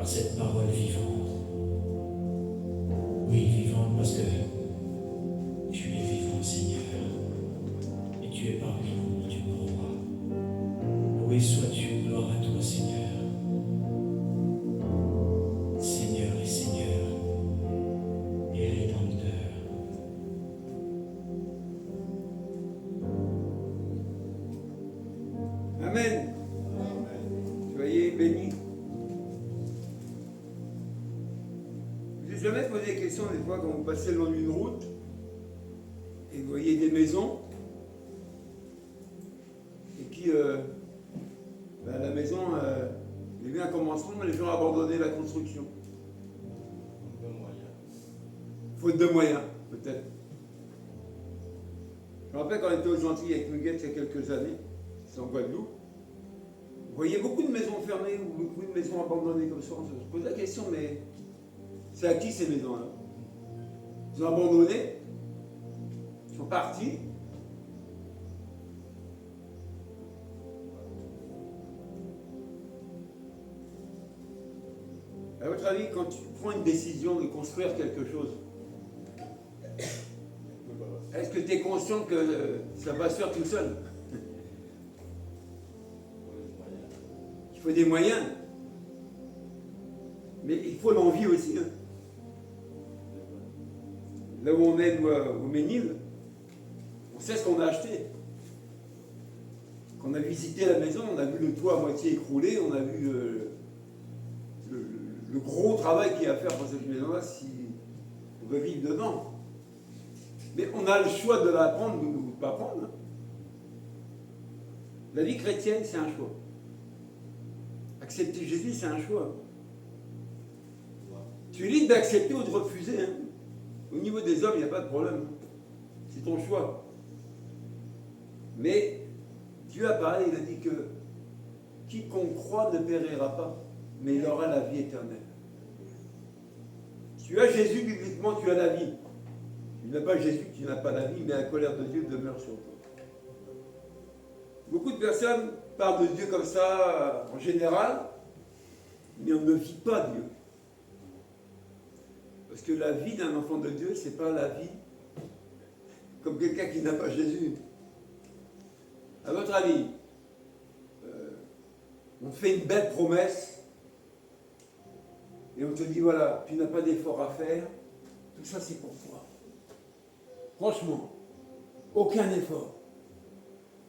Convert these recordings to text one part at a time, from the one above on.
cette parole vivante. Oui, vivante parce que tu es vivant, Seigneur, et tu es parmi nous, mon Dieu, mon roi. Loué sois-tu, gloire à toi, Seigneur. Seigneur et Seigneur et Rédempteur. Amen. Soyez bénis. Je n'ai jamais posé la question des fois quand vous passez le long d'une route et vous voyez des maisons et qui, la maison, il y a eu un commencement, mais les gens ont abandonné la construction. Faute de moyens, peut-être. Je me rappelle quand on était aux Antilles avec Muguette il y a quelques années, c'est en Guadeloupe, vous voyez beaucoup de maisons fermées ou beaucoup de maisons abandonnées comme ça. On se pose la question, mais c'est à qui ces maisons-là? Ils ont abandonné, ils sont partis. À votre avis, quand tu prends une décision de construire quelque chose, est-ce que tu es conscient que ça va se faire tout seul? Il faut des moyens. Mais il faut l'envie aussi. Hein. Là où on est, nous, au Ménil, on sait ce qu'on a acheté. Quand on a visité la maison, on a vu le toit à moitié écroulé, on a vu le gros travail qu'il y a à faire pour cette maison-là si on veut vivre dedans. Mais on a le choix de la prendre ou de ne pas prendre. Hein. La vie chrétienne, c'est un choix. Accepter Jésus, c'est un choix. Tu es libre d'accepter ou de refuser. Hein. Au niveau des hommes, il n'y a pas de problème. C'est ton choix. Mais Dieu a parlé, il a dit que quiconque croit ne périra pas, mais il aura la vie éternelle. Tu as Jésus, bibliquement, tu as la vie. Tu n'as pas Jésus, tu n'as pas la vie, mais la colère de Dieu demeure sur toi. Beaucoup de personnes parlent de Dieu comme ça, en général, mais on ne vit pas Dieu. Parce que la vie d'un enfant de Dieu, ce n'est pas la vie comme quelqu'un qui n'a pas Jésus. À votre avis, on fait une belle promesse et on te dit voilà, tu n'as pas d'effort à faire, tout ça c'est pour toi. Franchement, aucun effort.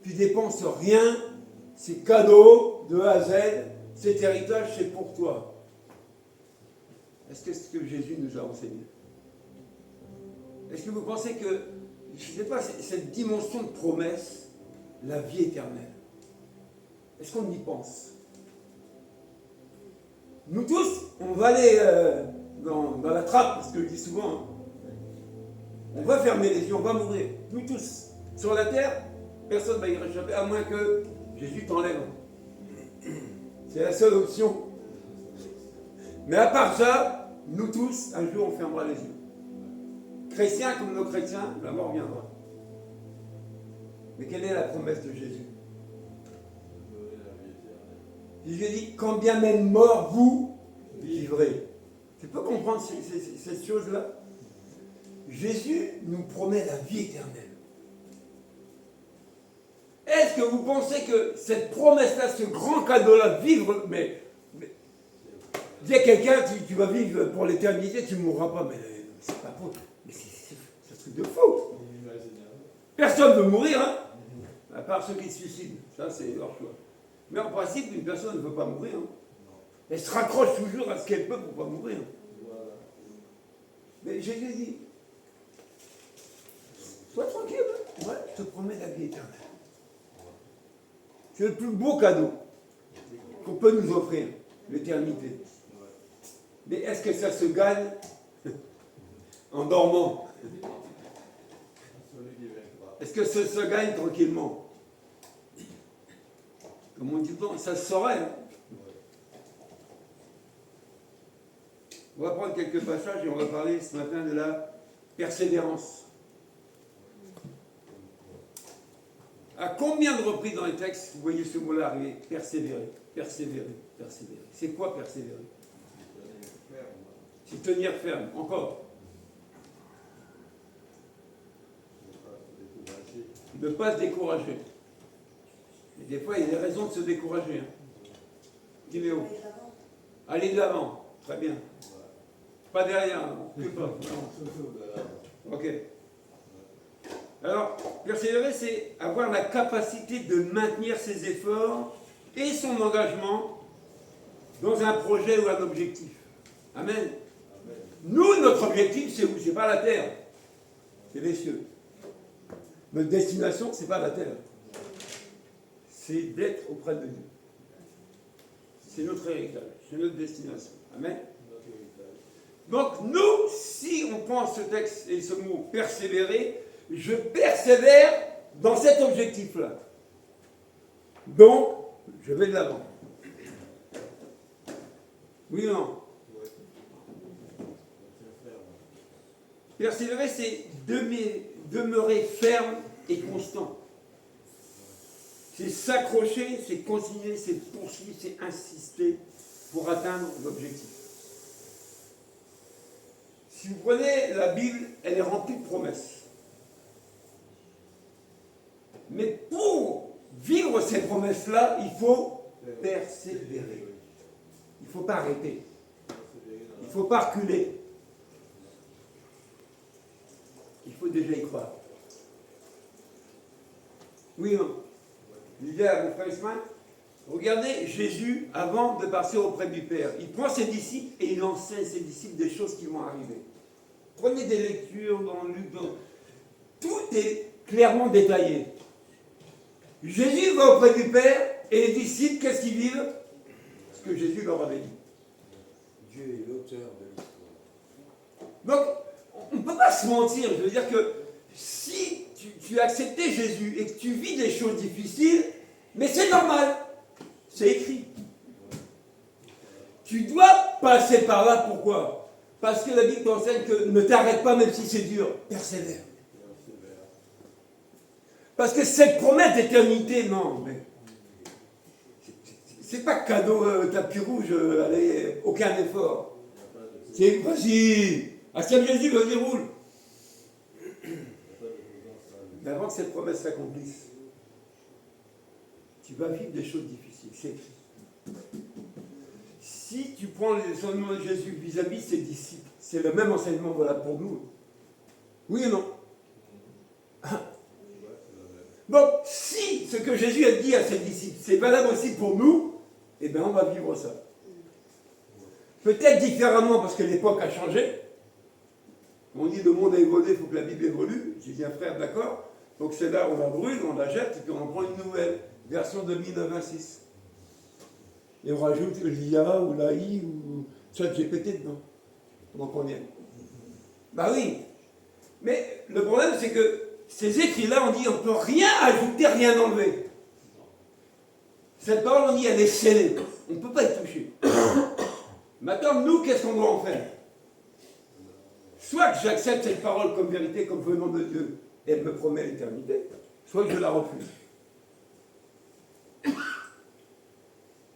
Tu dépenses rien, c'est cadeau de A à Z, cet héritage c'est pour toi. Est-ce que c'est ce que Jésus nous a enseigné? Est-ce que vous pensez que, je ne sais pas, cette dimension de promesse, la vie éternelle, est-ce qu'on y pense? Nous tous, on va aller dans la trappe, parce que je dis souvent, hein, on va fermer les yeux, on va mourir. Nous tous. Sur la terre, personne ne va y réchapper, à moins que Jésus t'enlève. C'est la seule option. Mais à part ça, nous tous, un jour, on fermera les yeux. Chrétiens comme nos chrétiens, la mort viendra. Mais quelle est la promesse de Jésus? Jésus dit, quand bien même mort, vous vivrez. Tu peux comprendre cette chose-là? Jésus nous promet la vie éternelle. Est-ce que vous pensez que cette promesse-là, ce grand cadeau-là, vivre, mais dis à quelqu'un, tu vas vivre pour l'éternité, tu ne mourras pas, mais c'est pas faux. Mais c'est un truc de fou. Personne ne veut mourir, hein, à part ceux qui se suicident. Ça, c'est leur choix. Mais en principe, une personne ne veut pas mourir. Hein. Elle se raccroche toujours à ce qu'elle peut pour ne pas mourir. Mais Jésus dit, sois tranquille, hein. Ouais, je te promets la vie éternelle. C'est le plus beau cadeau qu'on peut nous offrir, l'éternité. Mais est-ce que ça se gagne en dormant? Est-ce que ça se gagne tranquillement? Comme on dit, bon, ça se saurait. Hein. On va prendre quelques passages et on va parler ce matin de la persévérance. À combien de reprises dans les textes vous voyez ce mot-là arriver? Persévérer, persévérer, persévérer. C'est quoi persévérer? C'est tenir ferme, encore. Ne pas se décourager. Et des fois, il y a des raisons de se décourager. Hein. Dis-le. Allez de l'avant. Très bien. Pas derrière, que pas. Ok. Alors, persévérer, c'est avoir la capacité de maintenir ses efforts et son engagement dans un projet ou un objectif. Amen. Nous, notre objectif, c'est où? C'est pas la terre. C'est les cieux. Notre destination, c'est pas la terre. C'est d'être auprès de Dieu. C'est notre héritage. C'est notre destination. Amen. Donc, nous, si on prend ce texte et ce mot persévérer, je persévère dans cet objectif-là. Donc, je vais de l'avant. Oui ou non? Persévérer, c'est demeurer ferme et constant. C'est s'accrocher, c'est continuer, c'est poursuivre, c'est insister pour atteindre l'objectif. Si vous prenez la Bible, elle est remplie de promesses. Mais pour vivre ces promesses-là, il faut persévérer. Il ne faut pas arrêter. Il ne faut pas reculer. Il faut déjà y croire. Oui, non. Je disais à mon frère Ismaël, regardez Jésus avant de partir auprès du Père. Il prend ses disciples et il enseigne ses disciples des choses qui vont arriver. Prenez des lectures dans Luc, tout est clairement détaillé. Jésus va auprès du Père et les disciples, qu'est-ce qu'ils vivent? Ce que Jésus leur avait dit. Dieu est l'auteur de l'histoire. Donc, on ne peut pas se mentir. Je veux dire que si tu as accepté Jésus et que tu vis des choses difficiles, mais c'est normal. C'est écrit. Tu dois passer par là. Pourquoi? Parce que la Bible t'enseigne que ne t'arrête pas même si c'est dur. Persévère. Parce que cette promesse d'éternité, non, mais c'est pas cadeau tapis rouge, allez, aucun effort. C'est vas-y, accepte Jésus, vas-y, roule. Mais avant que cette promesse s'accomplisse, tu vas vivre des choses difficiles, c'est écrit. Si tu prends les enseignements de Jésus vis-à-vis de ses disciples, c'est le même enseignement voilà, pour nous. Oui ou non? Donc, si ce que Jésus a dit à ses disciples, c'est valable aussi pour nous, eh bien, on va vivre ça. Peut-être différemment parce que l'époque a changé. On dit le monde a évolué, il faut que la Bible évolue. J'ai dit un frère, d'accord. Donc c'est là, on la brûle, on la jette, et puis on en prend une nouvelle, version 2026. Et on rajoute l'IA ou l'AI ou ChatGPT dedans. Donc on y est. Bah oui. Mais le problème, c'est que ces écrits-là, on dit on ne peut rien ajouter, rien enlever. Cette parole, on dit elle est scellée. On ne peut pas y toucher. Maintenant, nous, qu'est-ce qu'on doit en faire? Soit que j'accepte cette parole comme vérité, comme venant de Dieu, et elle me promet l'éternité, soit que je la refuse.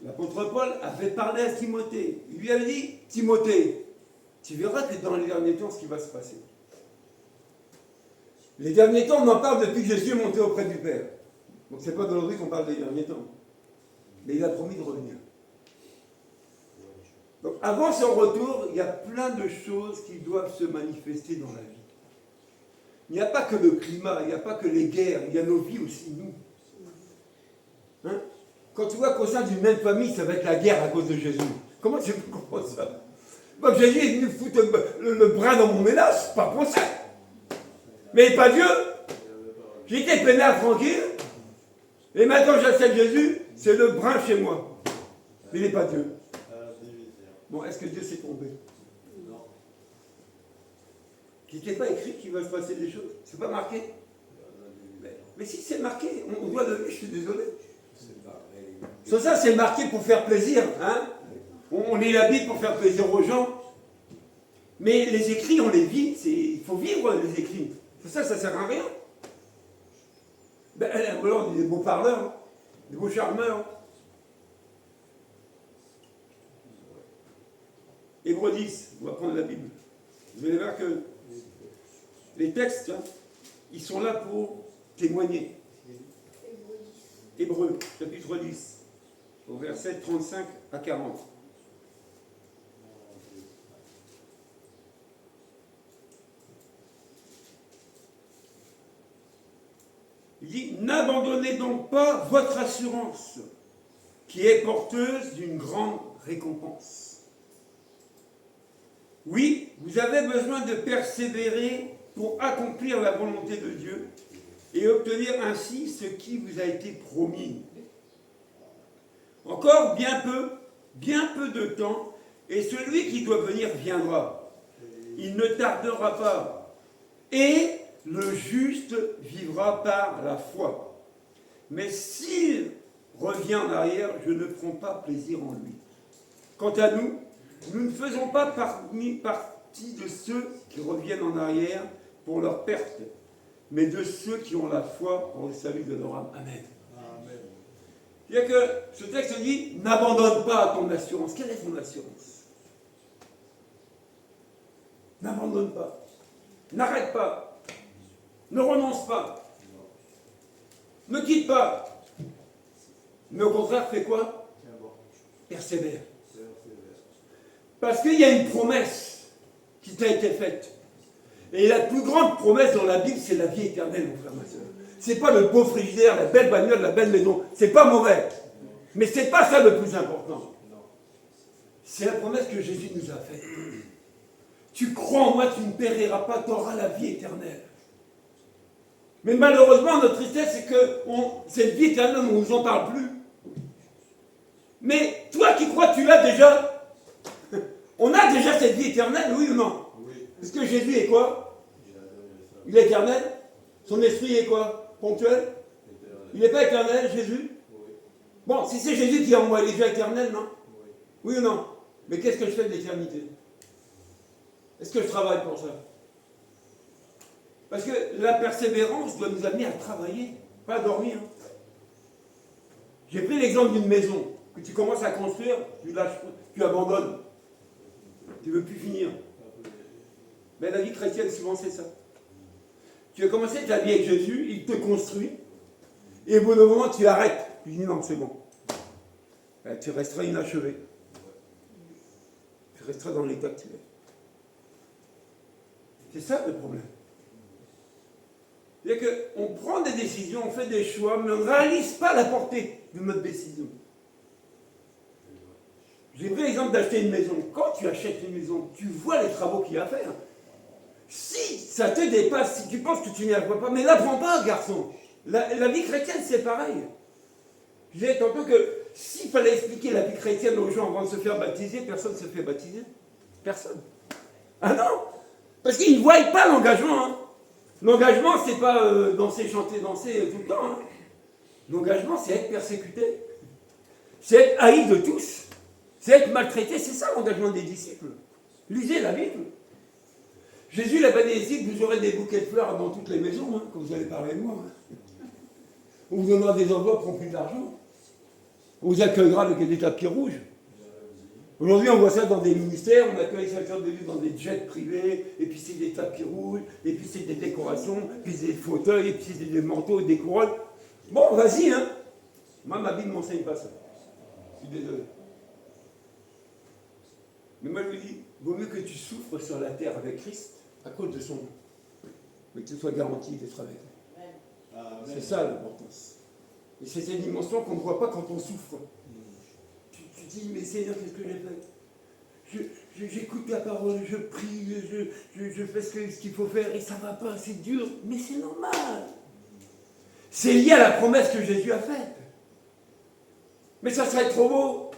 L'apôtre Paul avait parlé à Timothée. Il lui avait dit, Timothée, tu verras que dans les derniers temps, ce qui va se passer. Les derniers temps, on en parle depuis que Jésus est monté auprès du Père. Donc c'est pas d'aujourd'hui qu'on parle des derniers temps. Mais il a promis de revenir. Donc avant son retour, il y a plein de choses qui doivent se manifester dans la vie. Il n'y a pas que le climat, il n'y a pas que les guerres, il y a nos vies aussi, nous. Hein? Quand tu vois qu'au sein d'une même famille, ça va être la guerre à cause de Jésus, comment tu peux comprendre ça? Moi, Jésus est venu foutre le bras dans mon ménage, pas pour ça. Mais pas Dieu. J'étais peinard tranquille, et maintenant j'accepte Jésus, c'est le brin chez moi. Mais il n'est pas Dieu. Bon, est-ce que Dieu s'est trompé? Non. Il n'était pas écrit qu'il va se passer des choses. C'est pas marqué. Mais si c'est marqué, on doit le lire, je suis désolé. Sur ça, c'est marqué pour faire plaisir. Hein? On lit la Bible pour faire plaisir aux gens. Mais les écrits, on les vit. Il faut vivre les écrits. Ça ne sert à rien. Ben, alors, on est des beaux parleurs, des beaux charmeurs. Hébreux 10, on va prendre la Bible. Vous allez voir que les textes, hein, ils sont là pour témoigner. Hébreux, chapitre 10, au verset 35 à 40. Il dit, n'abandonnez donc pas votre assurance, qui est porteuse d'une grande récompense. Oui, vous avez besoin de persévérer pour accomplir la volonté de Dieu et obtenir ainsi ce qui vous a été promis. Encore bien peu de temps, et celui qui doit venir viendra. Il ne tardera pas. Et le juste vivra par la foi. Mais s'il revient en arrière, je ne prends pas plaisir en lui. Quant à nous, nous ne faisons pas partie de ceux qui reviennent en arrière pour leur perte, mais de ceux qui ont la foi pour le salut de leur âme. Amen. Amen. C'est-à-dire que ce texte dit, n'abandonne pas ton assurance. Quelle est ton assurance? N'abandonne pas. N'arrête pas. Ne renonce pas. Ne quitte pas. Mais au contraire, fais quoi? Persévère. Parce qu'il y a une promesse qui t'a été faite. Et la plus grande promesse dans la Bible, c'est la vie éternelle, mon frère, ma soeur. C'est pas le beau frigidaire, la belle bagnole, la belle maison. C'est pas mauvais. Mais c'est pas ça le plus important. C'est la promesse que Jésus nous a faite. Tu crois en moi, tu ne périras pas, tu auras la vie éternelle. Mais malheureusement, notre tristesse, c'est que cette vie éternelle, on ne nous en parle plus. Mais toi qui crois, tu l'as déjà. On a déjà cette vie éternelle, oui ou non? Oui. Est-ce que Jésus est quoi? Il est éternel? Son esprit est quoi? Ponctuel? Il n'est pas éternel, Jésus? Oui. Bon, si c'est Jésus qui est en moi, il est déjà éternel, non? Oui. Oui ou non? Mais qu'est-ce que je fais de l'éternité? Est-ce que je travaille pour ça? Parce que la persévérance doit nous amener à travailler, pas à dormir. J'ai pris l'exemple d'une maison que tu commences à construire, tu lâches, tu abandonnes. Tu ne veux plus finir. Mais la vie chrétienne, souvent, c'est ça. Tu as commencé ta vie avec Jésus, il te construit, et au bout d'un moment, tu arrêtes. Tu dis non, c'est bon. Ben, tu resteras inachevé. Tu resteras dans l'état que tu es. C'est ça le problème. C'est-à-dire qu'on prend des décisions, on fait des choix, mais on ne réalise pas la portée de notre décision. J'ai pris l'exemple d'acheter une maison. Quand tu achètes une maison, tu vois les travaux qu'il y a à faire. Si ça te dépasse, si tu penses que tu n'y arriveras pas, mais l'apprends pas, garçon. La vie chrétienne, c'est pareil. Je disais tantôt que s'il fallait expliquer la vie chrétienne aux gens avant de se faire baptiser, personne ne se fait baptiser. Personne. Ah non? Parce qu'ils ne voient pas l'engagement. Hein. L'engagement, c'est pas danser, chanter, danser tout le temps. Hein. L'engagement, c'est être persécuté. C'est être haï de tous. C'est être maltraité. C'est ça l'engagement des disciples. Lisez la Bible. Jésus l'a pas dit ici que vous aurez des bouquets de fleurs dans toutes les maisons, hein, quand vous allez parler de moi. Hein. On vous donnera des enveloppes remplies d'argent. On vous accueillera avec des tapis rouges. Aujourd'hui, on voit ça dans des ministères, on accueille certains de dans des jets privés, et puis c'est des tapis rouges, et puis c'est des décorations, puis des fauteuils, et puis c'est des manteaux, des couronnes. Bon, vas-y, hein. Moi, ma Bible ne m'enseigne pas ça. Je suis désolé. Mais moi, je lui dis, vaut mieux que tu souffres sur la terre avec Christ, à cause de son nom, mais que tu sois garanti d'être avec lui. C'est ça l'importance. Et c'est cette dimension qu'on ne voit pas quand on souffre. Tu dis, mais Seigneur, qu'est-ce que j'ai fait? J'écoute la parole, je prie, je fais ce qu'il faut faire, et ça ne va pas, c'est dur, mais c'est normal. C'est lié à la promesse que Jésus a faite. Mais ça serait trop beau.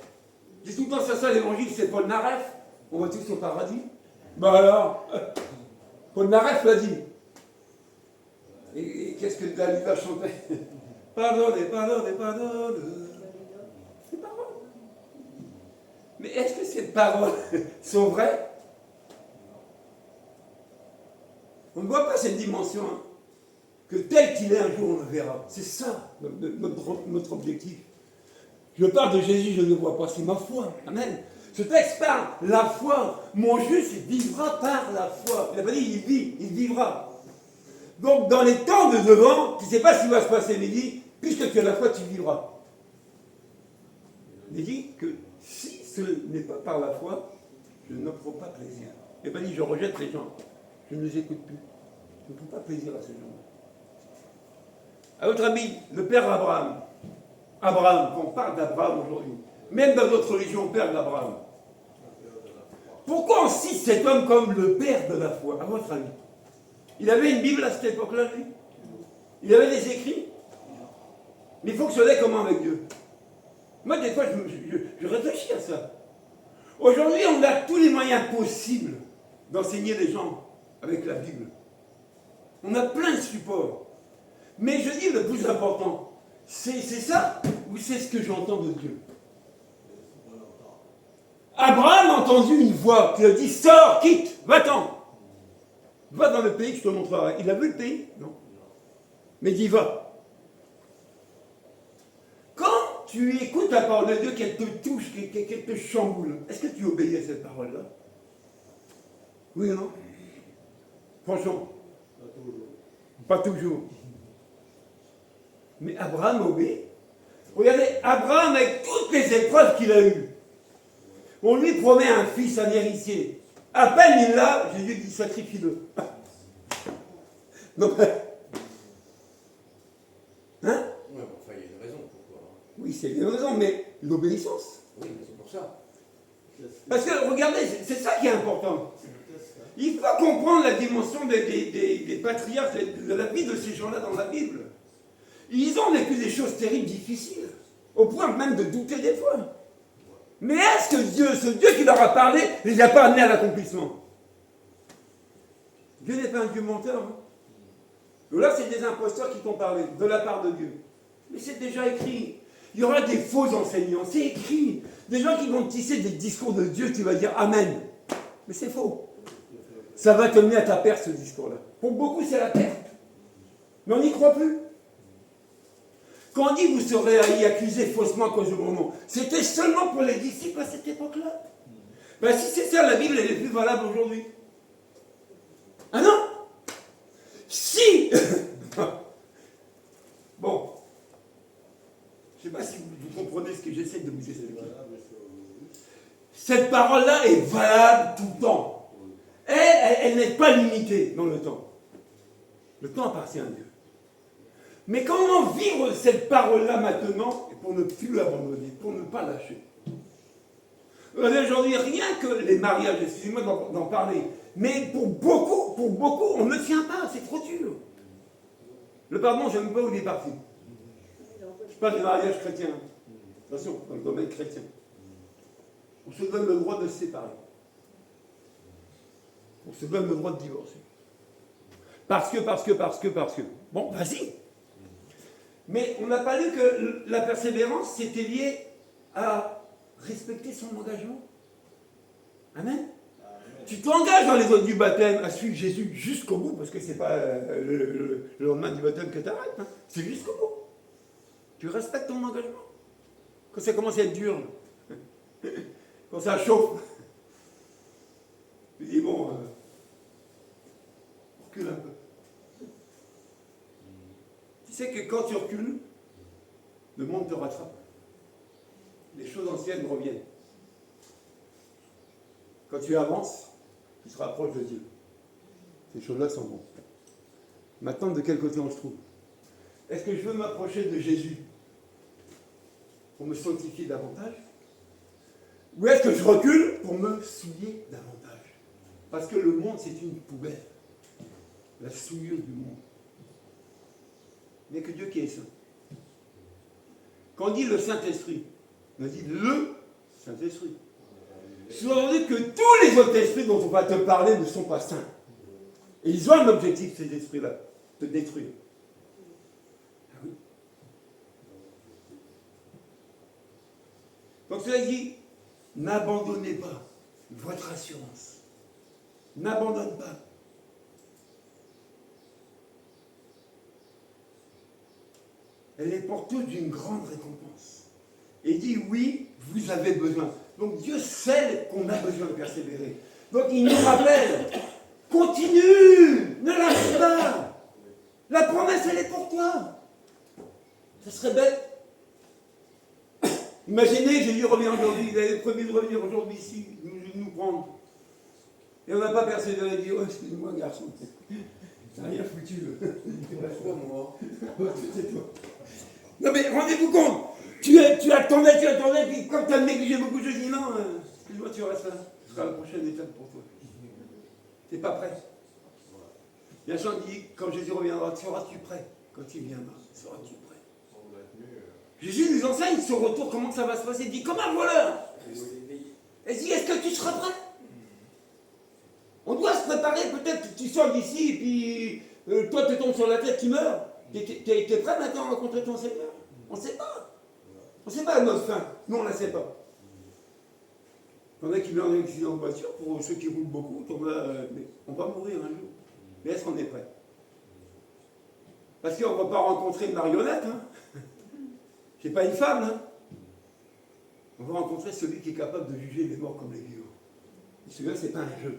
Je dis tout le temps ça l'évangile, c'est Paul Naref. On va tous au paradis. Ben alors, Paul Naref l'a dit. Et qu'est-ce que Dalila chantait? Pardonne, pardonne, pardonne. C'est paroles. Mais est-ce que ces paroles sont vraies? On ne voit pas cette dimension. Hein. Que tel qu'il est un jour, on le verra. C'est ça notre objectif. Je parle de Jésus, je ne le vois pas, c'est ma foi. Amen. Ce texte parle, la foi. Mon juste vivra par la foi. Il n'a pas dit il vit, il vivra. Donc dans les temps de devant, tu ne sais pas ce qui va se passer, mais il dit, puisque tu as la foi, tu vivras. Il dit que si ce n'est pas par la foi, je ne prends pas plaisir. Il n'a pas dit je rejette les gens, je ne les écoute plus. Je ne prends pas plaisir à ces gens. À votre avis, le père Abraham, quand on parle d'Abraham aujourd'hui, même dans notre religion, on parle d'Abraham. Pourquoi on cite cet homme comme le père de la foi, à votre avis? Il avait une Bible à cette époque-là, lui? Il avait des écrits? Mais il fonctionnait comment avec Dieu? Moi, des fois, je réfléchis à ça. Aujourd'hui, on a tous les moyens possibles d'enseigner les gens avec la Bible. On a plein de supports. Mais je dis le plus important, c'est ça ou c'est ce que j'entends de Dieu? Abraham a entendu une voix qui lui a dit, sors, quitte, va-t'en. Va dans le pays que je te montrerai. Il a vu le pays? Non. Mais il dit, va. Quand tu écoutes la parole de Dieu, qu'elle te touche, qu'elle te chamboule, est-ce que tu obéis à cette parole-là? Oui ou non? Franchement. Pas toujours. Mais Abraham obéit. Regardez, Abraham, avec toutes les épreuves qu'il a eues, on lui promet un fils, un héritier. À peine il l'a, Jésus dit sacrifie-le. Non, hein? Ouais, bon, enfin, il y a une raison pourquoi. Oui, c'est une raison, mais l'obéissance. Oui, mais c'est pour ça. Parce que, regardez, c'est ça qui est important. Il faut comprendre la dimension des patriarches, de la vie de ces gens-là dans la Bible. Ils ont vécu des choses terribles, difficiles, au point même de douter des fois. Mais est-ce que Dieu, ce Dieu qui leur a parlé, ne les a pas amenés à l'accomplissement? Dieu n'est pas un Dieu menteur. Hein? Là, c'est des imposteurs qui t'ont parlé, de la part de Dieu. Mais c'est déjà écrit. Il y aura des faux enseignants, c'est écrit. Des gens qui vont tisser des discours de Dieu, tu vas dire Amen. Mais c'est faux. Ça va te mener à ta perte, ce discours-là. Pour beaucoup, c'est la perte. Mais on n'y croit plus. Quand on dit vous serez accusés faussement à cause de mon nom, c'était seulement pour les disciples à cette époque-là. Ben, si c'est ça, la Bible, elle est plus valable aujourd'hui. Ah non? Si Bon. Je ne sais pas si vous comprenez ce que j'essaie de vous expliquer. Cette parole-là est valable tout le temps. Elle n'est pas limitée dans le temps. Le temps appartient à Dieu. Mais comment vivre cette parole-là maintenant pour ne plus abandonner, pour ne pas lâcher? Aujourd'hui, rien que les mariages, excusez-moi d'en parler, mais pour beaucoup, on ne tient pas, c'est trop dur. Le pardon, je n'aime pas où il est parti. Je parle des mariages chrétiens. Attention, dans le domaine chrétien. On se donne le droit de se séparer. On se donne le droit de divorcer. Parce que. Bon, vas-y. Mais on n'a pas lu que la persévérance, c'était lié à respecter son engagement. Amen. Tu t'engages dans les eaux du baptême à suivre Jésus jusqu'au bout, parce que c'est pas le lendemain du baptême que tu arrêtes, hein. C'est jusqu'au bout. Tu respectes ton engagement. Quand ça commence à être dur, quand ça chauffe, tu dis bon, recule un peu. Tu sais que quand tu recules, le monde te rattrape. Les choses anciennes reviennent. Quand tu avances, tu te rapproches de Dieu. Ces choses-là sont bonnes. Maintenant, de quel côté on se trouve? Est-ce que je veux m'approcher de Jésus pour me sanctifier davantage? Ou est-ce que je recule pour me souiller davantage? Parce que le monde, c'est une poubelle. La souillure du monde. Il n'y a que Dieu qui est saint. Quand on dit le Saint-Esprit, on dit le Saint-Esprit. Sous-entendu que tous les autres esprits dont on va te parler ne sont pas saints. Et ils ont un objectif, ces esprits-là, te détruire. Ah oui. Donc cela dit, n'abandonnez pas votre assurance. N'abandonne pas. Elle est porteuse d'une grande récompense. Et dit oui, vous avez besoin. Donc Dieu sait qu'on a besoin de persévérer. Donc il nous rappelle, continue, ne lâche pas. La promesse, elle est pour toi. Ça serait bête. Imaginez, Jésus revient aujourd'hui, il avait promis de revenir aujourd'hui ici, nous prendre. Et on n'a pas persévéré, il dit, oh, excuse-moi, garçon, t'as rien foutu. Pourquoi moi? C'est toi. Non mais rendez-vous compte, tu attendais, puis comme tu as négligé beaucoup de choses, tu dis non, excuse-moi, tu restes là. Ce sera la prochaine étape pour toi. T'es pas prêt. Bien sûr, il dit, quand Jésus reviendra, seras-tu prêt? Quand il viendra, seras-tu prêt? Jésus nous enseigne ce retour, comment ça va se passer. Il dit, comme un voleur. Et il dit, est-ce que tu seras prêt? On doit se préparer, peut-être que tu sors d'ici, et puis toi, tu tombes sur la tête, tu meurs. T'es prêt maintenant à rencontrer ton Seigneur? On ne sait pas. On ne sait pas notre fin. Nous, on ne la sait pas. Il y en a qui meurent d'un accident de voiture, pour ceux qui roulent beaucoup, mais on va mourir un jour. Mais est-ce qu'on est prêt? Parce qu'on ne va pas rencontrer une marionnette, hein. C'est pas une femme, hein. On va rencontrer celui qui est capable de juger les morts comme les vivants. Et celui-là, c'est pas un jeu.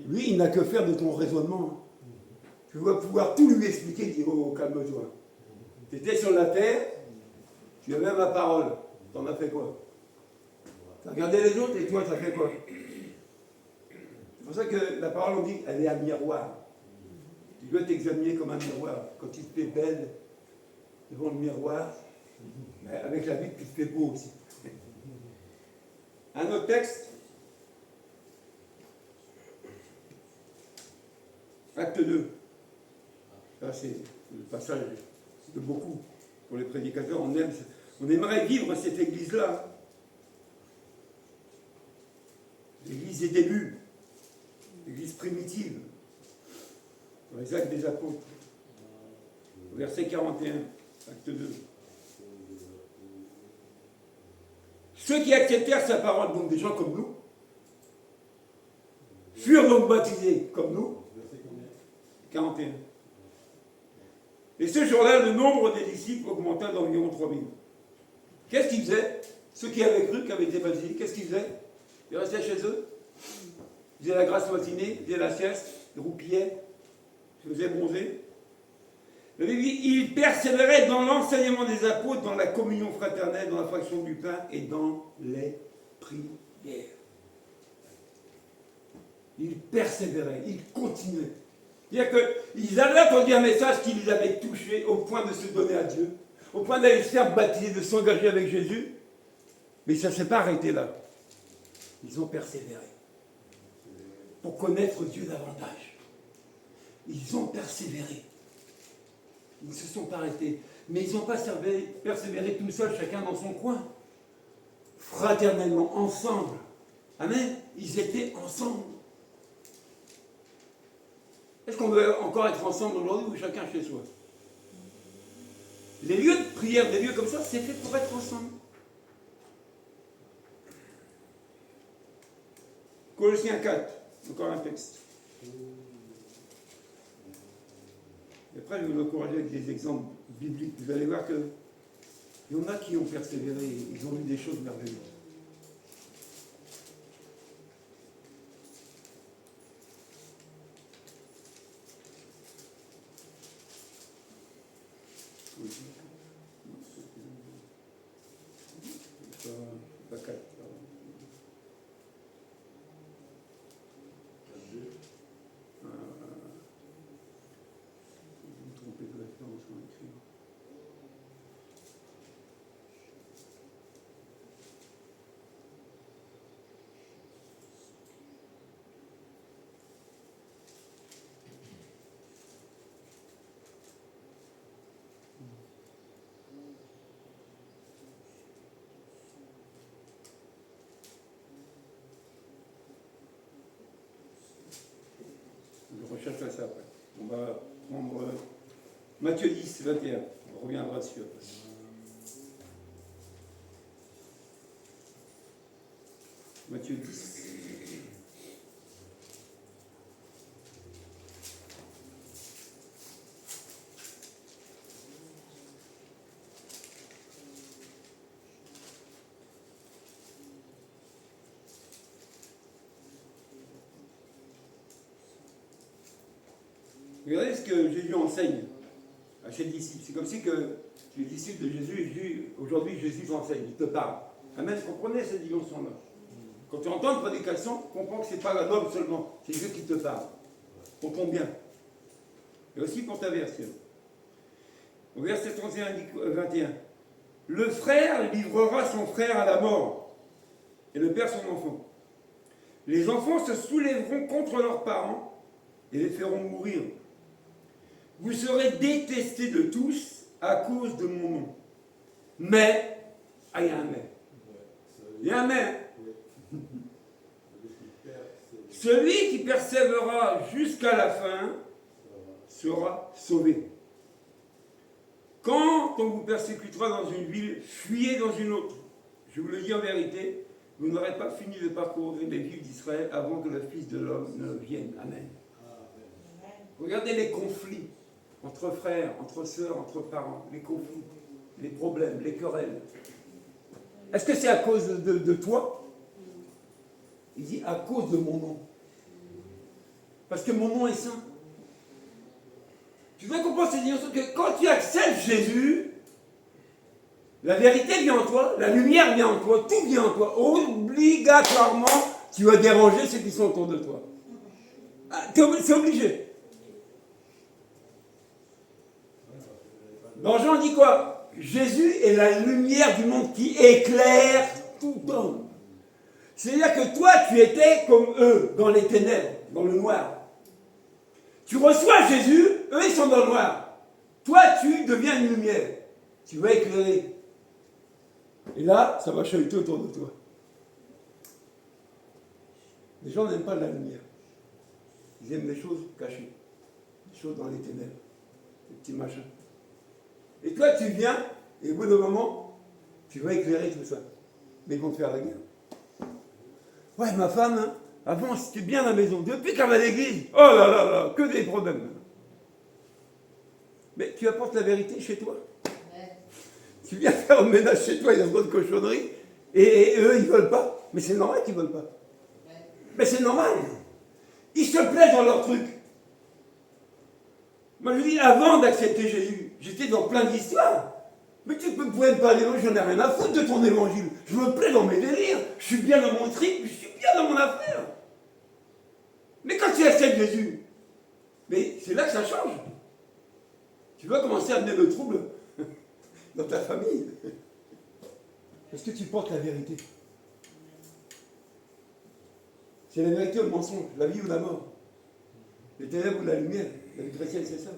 Lui, il n'a que faire de ton raisonnement. Tu vas pouvoir tout lui expliquer, il dit, oh, calme-toi. Tu étais sur la terre, tu avais ma parole. T'en as fait quoi? Tu as regardé les autres et toi, tu as fait quoi? C'est pour ça que la parole, on dit, elle est un miroir. Tu dois t'examiner comme un miroir. Quand tu te fais belle devant le miroir, avec la vie, tu te fais beau aussi. Un autre texte. Acte 2. Là, c'est le passage de beaucoup. Pour les prédicateurs, on aimerait vivre cette église-là. L'église des débuts. L'église primitive. Dans les actes des apôtres. Verset 41, acte 2. Ceux qui acceptèrent sa parole, donc des gens comme nous, furent donc baptisés comme nous. 41. Et ce jour-là, le nombre des disciples augmenta d'environ 3000. Qu'est-ce qu'ils faisaient? Ceux qui avaient cru, qui avaient été baptisés, qu'est-ce qu'ils faisaient? Ils restaient chez eux, ils faisaient la grasse matinée, ils faisaient la sieste, ils roupillaient, ils faisaient bronzer. Ils persévéraient dans l'enseignement des apôtres, dans la communion fraternelle, dans la fraction du pain et dans les prières. Ils persévéraient, ils continuaient. C'est-à-dire qu'ils avaient entendu un message qui les avait touchés au point de se donner à Dieu, au point d'aller se faire baptiser, de s'engager avec Jésus. Mais ça ne s'est pas arrêté là. Ils ont persévéré pour connaître Dieu davantage. Ils ont persévéré. Ils ne se sont pas arrêtés. Mais ils n'ont pas persévéré tout seuls, chacun dans son coin. Fraternellement, ensemble. Amen. Ils étaient ensemble. Est-ce qu'on veut encore être ensemble aujourd'hui ou chacun chez soi? Les lieux de prière, des lieux comme ça, c'est fait pour être ensemble. Colossiens 4, encore un texte. Et après, je vais vous encourager avec des exemples bibliques. Vous allez voir qu'il y en a qui ont persévéré, ils ont vu des choses merveilleuses. Pas 4, pardon. Vous me trompez de référence en écrivant. Je recherche ça après. On va prendre Matthieu 10, 21. On reviendra dessus après. Matthieu 10. Regardez ce que Jésus enseigne à ses disciples. C'est comme si que les disciples de Jésus, aujourd'hui Jésus enseigne, il te parle. Amen, comprenez cette dimension-là. Quand tu entends une prédication, comprends que ce n'est pas un homme seulement, c'est Dieu qui te parle. Comprends bien. Et aussi pour ta version. Au verset 31-21. Le frère livrera son frère à la mort, et le père son enfant. Les enfants se soulèveront contre leurs parents et les feront mourir. Vous serez détestés de tous à cause de mon nom. Mais, il y a un mais. Il y a un mais. Celui qui persévérera jusqu'à la fin sera sauvé. Quand on vous persécutera dans une ville, fuyez dans une autre. Je vous le dis en vérité, vous n'aurez pas fini de parcourir les villes d'Israël avant que le Fils de l'homme ne vienne. Amen. Regardez les conflits entre frères, entre sœurs, entre parents, les conflits, les problèmes, les querelles. Est-ce que c'est à cause de toi? Il dit à cause de mon nom. Parce que mon nom est saint. Tu dois comprendre cette dimension que quand tu acceptes Jésus, la vérité vient en toi, la lumière vient en toi, tout vient en toi. Obligatoirement, tu vas déranger ceux qui sont autour de toi. C'est obligé. Dans Jean, on dit quoi? Jésus est la lumière du monde qui éclaire tout homme. C'est-à-dire que toi, tu étais comme eux, dans les ténèbres, dans le noir. Tu reçois Jésus, eux, ils sont dans le noir. Toi, tu deviens une lumière. Tu vas éclairer. Et là, ça va chahuter autour de toi. Les gens n'aiment pas la lumière. Ils aiment les choses cachées. Les choses dans les ténèbres. Les petits machins. Et toi, tu viens, et au bout d'un moment, tu vas éclairer tout ça. Mais ils vont te faire la guerre. Ouais, ma femme, hein, avant, c'était bien à la maison. Depuis qu'elle va à l'église, oh là là là, que des problèmes. Mais tu apportes la vérité chez toi. Ouais. Tu viens faire le ménage chez toi, il y a une bonne cochonnerie, et eux, ils ne veulent pas. Mais c'est normal qu'ils ne veulent pas. Ouais. Mais c'est normal. Ils se plaisent dans leur truc. Moi, je dis, avant d'accepter Jésus, j'étais dans plein d'histoires. Mais tu pouvais me parler, j'en ai rien à foutre de ton évangile. Je me plais dans mes délires. Je suis bien dans mon trip, je suis bien dans mon affaire. Mais quand tu acceptes Jésus, mais c'est là que ça change. Tu vas commencer à amener le trouble dans ta famille. Est-ce que tu portes la vérité? C'est la vérité ou le mensonge, la vie ou la mort, les ténèbres ou la lumière. La vie chrétienne, c'est ça.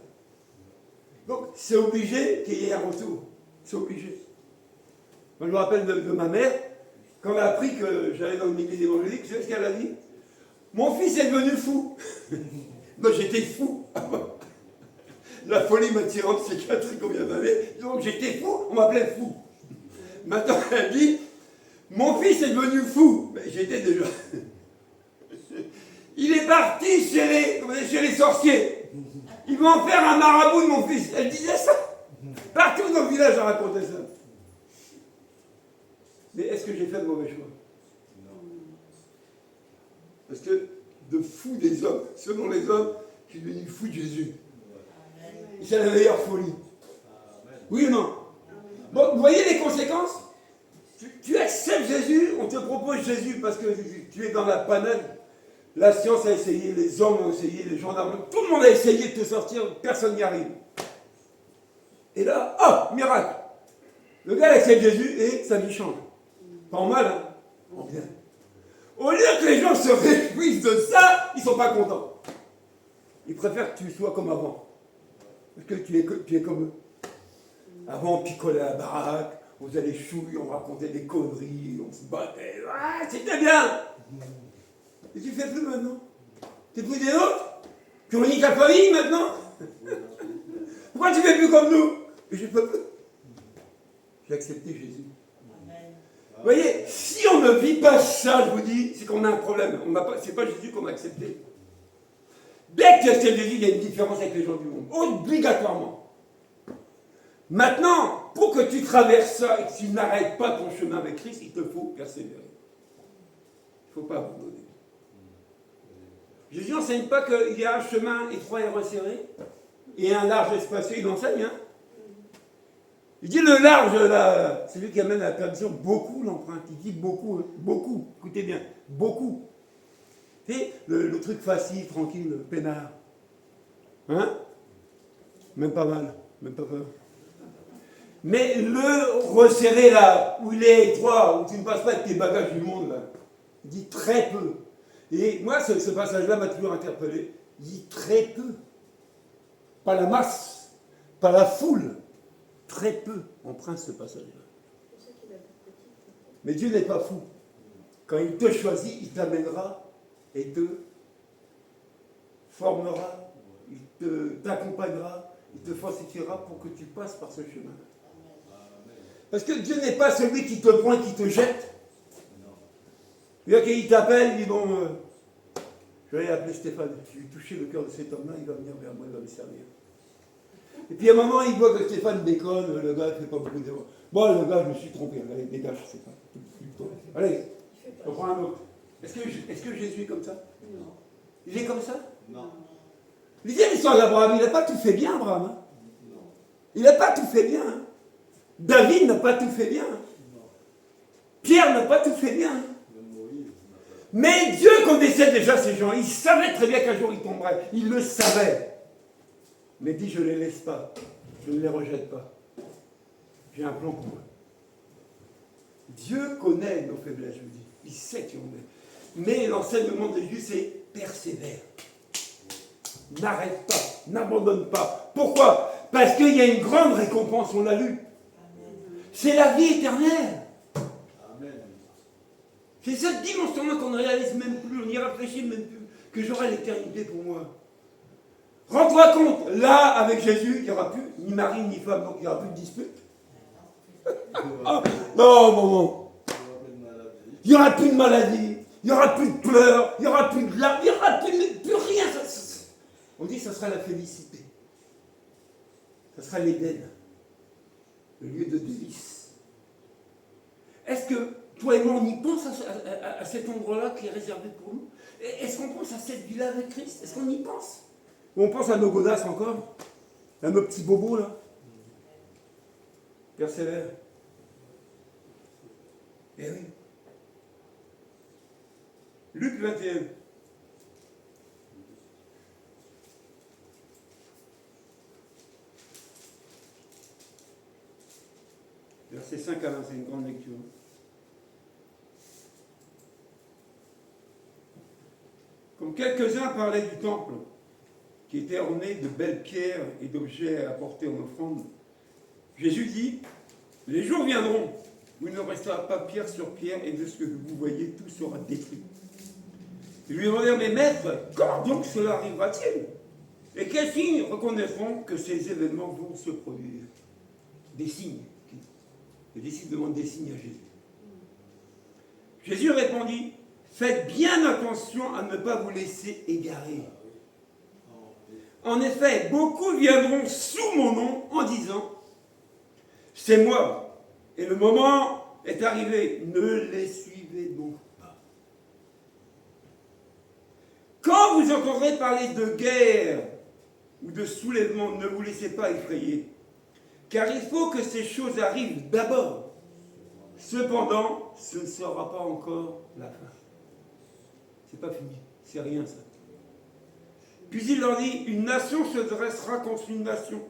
Donc, c'est obligé qu'il y ait un retour. C'est obligé. Moi, je me rappelle de ma mère, quand elle a appris que j'allais dans une église évangélique, tu sais ce qu'elle a dit? Mon fils est devenu fou. Non, j'étais fou. La folie m'a tiré en psychiatrie combien d'années. Donc, j'étais fou, on m'appelait fou. Maintenant, elle dit, mon fils est devenu fou. Mais j'étais déjà. Il est parti chez les sorciers. Ils vont en faire un marabout de mon fils. Elle disait ça. Partout dans le village, elle racontait ça. Mais est-ce que j'ai fait de mauvais choix? Non. Parce que de fou des hommes, selon les hommes, je suis devenu fou de Jésus. Et c'est la meilleure folie. Oui ou non? Bon, vous voyez les conséquences? Tu acceptes Jésus, on te propose Jésus parce que tu es dans la panade. La science a essayé, les hommes ont essayé, les gendarmes, tout le monde a essayé de te sortir, personne n'y arrive. Et là, oh, miracle! Le gars accepte Jésus et sa vie change. Pas en mal, hein? En bien. Au lieu que les gens se réjouissent de ça, ils ne sont pas contents. Ils préfèrent que tu sois comme avant. Parce que tu es comme eux. Avant, on picolait à la baraque, on faisait les chouilles, on racontait des conneries, on se battait. Ah, c'était bien! Et tu fais plus maintenant. T'es plus des autres? Tu renies ta famille maintenant? Pourquoi tu fais plus comme nous? Et je peux plus. J'ai accepté Jésus. Amen. Vous voyez, si on ne vit pas ça, je vous dis, c'est qu'on a un problème. C'est pas Jésus qu'on a accepté. Dès que tu acceptes Jésus, il y a une différence avec les gens du monde. Obligatoirement. Maintenant, pour que tu traverses ça et que tu n'arrêtes pas ton chemin avec Christ, il te faut persévérer. Il ne faut pas abandonner. Jésus n'enseigne pas qu'il y a un chemin étroit et resserré et un large espacieux. Il enseigne, hein. Il dit le large, là, c'est lui qui amène à la perdition. Beaucoup l'empreinte. Il dit beaucoup, hein. Beaucoup. Écoutez bien, beaucoup. Tu sais, le truc facile, tranquille, peinard. Hein? Même pas mal, même pas peur. Mais le resserré là, où il est étroit, où tu ne passes pas avec tes bagages du monde là, il dit très peu. Et moi, ce passage-là m'a toujours interpellé. Il dit très peu. Pas la masse, pas la foule. Très peu emprunte ce passage-là. Mais Dieu n'est pas fou. Quand il te choisit, il t'amènera et te formera, il t'accompagnera, il te fortifiera pour que tu passes par ce chemin. Parce que Dieu n'est pas celui qui te prend et qui te jette. Il t'appelle, il dit bon, je vais aller appeler Stéphane, je vais toucher le cœur de cet homme-là, il va venir vers moi, il va me servir. Et puis à un moment, il voit que Stéphane déconne, le gars ne fait pas beaucoup d'efforts. Bon, le gars, je me suis trompé, allez, dégage, c'est pas. Allez, je prends un autre. Est-ce que Jésus est comme ça? Non. Il est comme ça? Non. Lisez l'histoire d'Abraham, il n'a pas tout fait bien, Abraham. Hein? Non. Il n'a pas tout fait bien. Hein? David n'a pas tout fait bien. Non. Pierre n'a pas tout fait bien. Mais Dieu connaissait déjà ces gens. Il savait très bien qu'un jour ils tomberaient. Il le savait. Mais dit, je ne les laisse pas. Je ne les rejette pas. J'ai un plan pour eux. Dieu connaît nos faiblesses, je vous dis. Il sait qui on est. Mais l'enseignement de Dieu, c'est persévère. N'arrête pas. N'abandonne pas. Pourquoi? Parce qu'il y a une grande récompense, on l'a lu. C'est la vie éternelle. C'est cette dimension-là qu'on ne réalise même plus, on n'y réfléchit même plus, que j'aurai l'éternité pour moi. Rends-toi compte, là, avec Jésus, il n'y aura plus ni mari ni femme, donc il n'y aura plus de dispute. Ah, non, maman. Il n'y aura plus de maladie, il n'y aura plus de pleurs, il n'y aura plus de larmes, il n'y aura plus rien. On dit que ce sera la félicité. Ce sera l'Éden, le lieu de délice. Est-ce que toi et moi, on y pense à cet endroit-là qui est réservé pour nous? Est-ce qu'on pense à cette vie-là avec Christ? Est-ce qu'on y pense? Ou on pense à nos godasses encore? À nos petits bobos, là? Persévère. Eh oui. Luc 21. Verset 5 à 20, c'est une grande lecture. Comme quelques-uns parlaient du temple, qui était orné de belles pierres et d'objets apportés en offrande, Jésus dit, les jours viendront où il ne restera pas pierre sur pierre, et de ce que vous voyez, tout sera détruit. Ils lui demandèrent, mais maître, quand donc cela arrivera-t-il? Et quels signes reconnaîtront que ces événements vont se produire? Des signes. Les disciples demandent des signes à Jésus. Jésus répondit, faites bien attention à ne pas vous laisser égarer. En effet, beaucoup viendront sous mon nom en disant, c'est moi, et le moment est arrivé, ne les suivez donc pas. Quand vous entendrez parler de guerre ou de soulèvement, ne vous laissez pas effrayer, car il faut que ces choses arrivent d'abord. Cependant, ce ne sera pas encore la fin. C'est pas fini, c'est rien ça. Puis il leur dit, une nation se dressera contre une nation,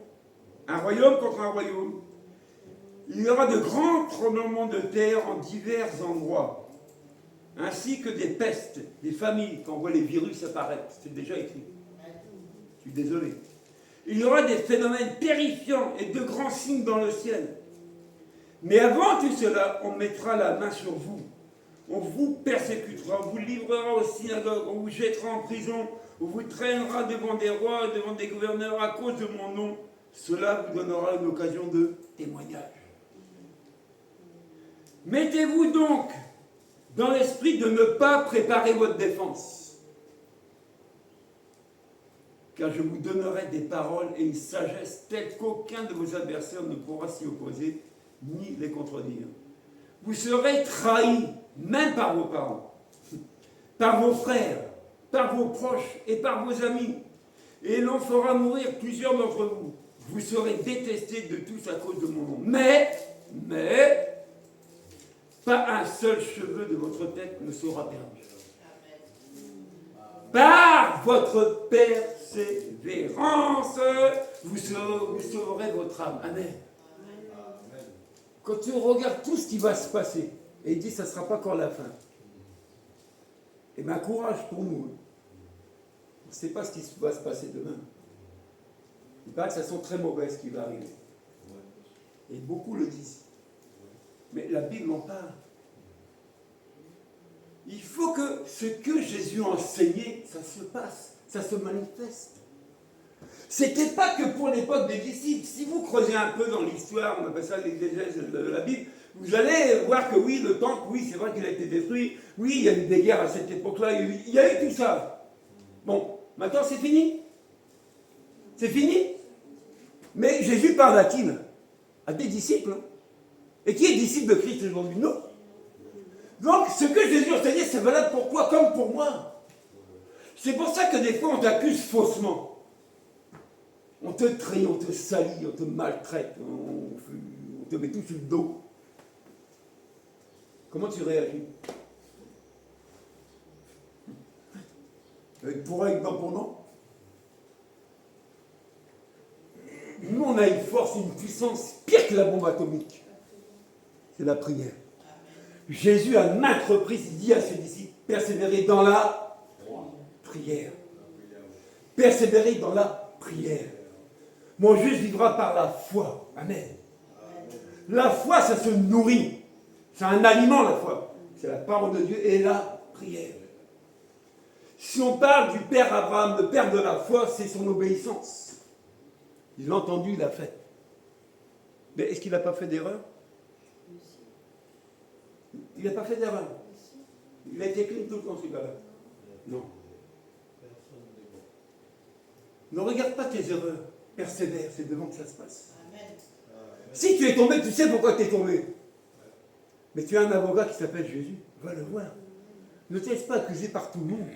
un royaume contre un royaume. Il y aura de grands tremblements de terre en divers endroits, ainsi que des pestes, des familles, quand on voit les virus apparaître, c'est déjà écrit. Je suis désolé. Il y aura des phénomènes terrifiants et de grands signes dans le ciel. Mais avant tout cela, on mettra la main sur vous. On vous persécutera, on vous livrera aux synagogues, on vous jettera en prison, on vous traînera devant des rois et devant des gouverneurs à cause de mon nom. Cela vous donnera une occasion de témoignage. Mettez-vous donc dans l'esprit de ne pas préparer votre défense. Car je vous donnerai des paroles et une sagesse telle qu'aucun de vos adversaires ne pourra s'y opposer, ni les contredire. Vous serez trahis, même par vos parents, par vos frères, par vos proches et par vos amis, et l'on fera mourir plusieurs d'entre vous. Vous serez détestés de tous à cause de mon nom. Mais, pas un seul cheveu de votre tête ne sera perdu. Par votre persévérance, vous sauverez votre âme. Amen. Quand tu regardes tout ce qui va se passer, et il dit ça ne sera pas encore la fin, eh bien courage pour nous. On ne sait pas ce qui va se passer demain. Il paraît que ça sent très mauvais ce qui va arriver. Et beaucoup le disent. Mais la Bible en parle. Il faut que ce que Jésus a enseigné, ça se passe, ça se manifeste. C'était pas que pour l'époque des disciples. Si vous creusez un peu dans l'histoire, on appelle ça l'exégèse de la Bible, vous allez voir que oui, le temple, oui, c'est vrai qu'il a été détruit. Oui, il y a eu des guerres à cette époque-là. Il y a eu tout ça. Bon, maintenant c'est fini. C'est fini. Mais Jésus parle à qui? À des disciples. Et qui est disciple de Christ aujourd'hui? Non. Donc, ce que Jésus enseignait, c'est valable pour toi comme pour moi. C'est pour ça que des fois, on t'accuse faussement. On te trie, on te salit, on te maltraite, on te met tout sur le dos. Comment tu réagis? Avec pour avec dent pour non? Nous, on a une force, une puissance pire que la bombe atomique. C'est la prière. Jésus, à maintes reprises, dit à ses disciples, persévérez dans la prière. Persévérez dans la prière. Mon juste vivra par la foi. Amen. La foi, ça se nourrit. C'est un aliment, la foi. C'est la parole de Dieu et la prière. Si on parle du père Abraham, le père de la foi, c'est son obéissance. Il l'a entendu, il l'a fait. Mais est-ce qu'il n'a pas fait d'erreur? Il n'a pas fait d'erreur. Il a été clean tout le temps, ce gars-là. Non. Ne regarde pas tes erreurs. Persévère, c'est devant que ça se passe. Amen. Si tu es tombé, tu sais pourquoi tu es tombé. Mais tu as un avocat qui s'appelle Jésus. Va le voir. Ne te laisse pas accuser par tout le monde.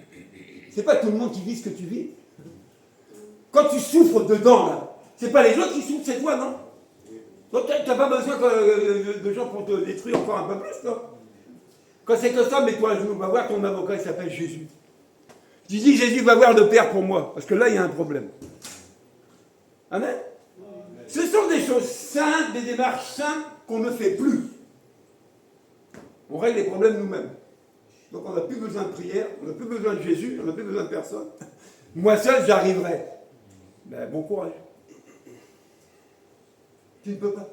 C'est pas tout le monde qui vit ce que tu vis. Quand tu souffres dedans, là, c'est pas les autres qui souffrent, c'est toi, non? Donc tu n'as pas besoin de gens pour te détruire encore un peu plus, non? Quand c'est comme ça, mets-toi à genoux, va voir ton avocat, il s'appelle Jésus. Tu dis, Jésus va voir le Père pour moi, parce que là, il y a un problème. Amen. Ce sont des choses simples, des démarches simples qu'on ne fait plus. On règle les problèmes nous-mêmes. Donc on n'a plus besoin de prière, on n'a plus besoin de Jésus, on n'a plus besoin de personne. Moi seul, j'arriverai. Ben, bon courage. Tu ne peux pas.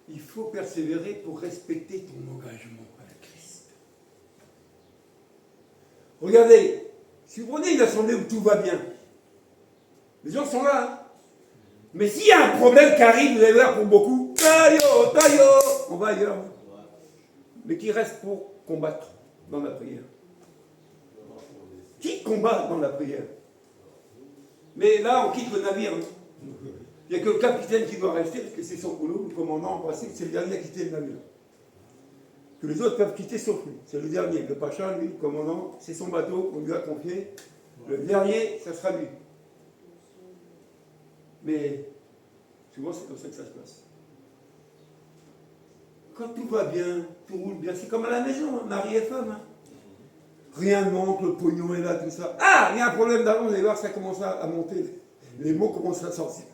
Il faut persévérer pour respecter ton engagement avec Christ. Regardez, si vous prenez une assemblée où tout va bien, les gens sont là. Hein. Mais s'il y a un problème qui arrive, vous allez voir pour beaucoup, taillot, on va ailleurs. Mais qui reste pour combattre dans la prière? Qui combat dans la prière? Mais là, on quitte le navire. Il n'y a que le capitaine qui doit rester, parce que c'est son boulot, le commandant en principe, c'est le dernier à quitter le navire. Que les autres peuvent quitter sauf lui. C'est le dernier. Le pacha, lui, le commandant, c'est son bateau qu'on lui a confié. Le dernier, ça sera lui. Mais souvent, c'est comme ça que ça se passe. Quand tout va bien, tout roule bien, c'est comme à la maison, hein, mari et femme. Hein. Rien ne manque, le pognon est là, tout ça. Ah, il y a un problème d'avant, vous allez voir, ça commence à monter. Les mots commencent à sortir.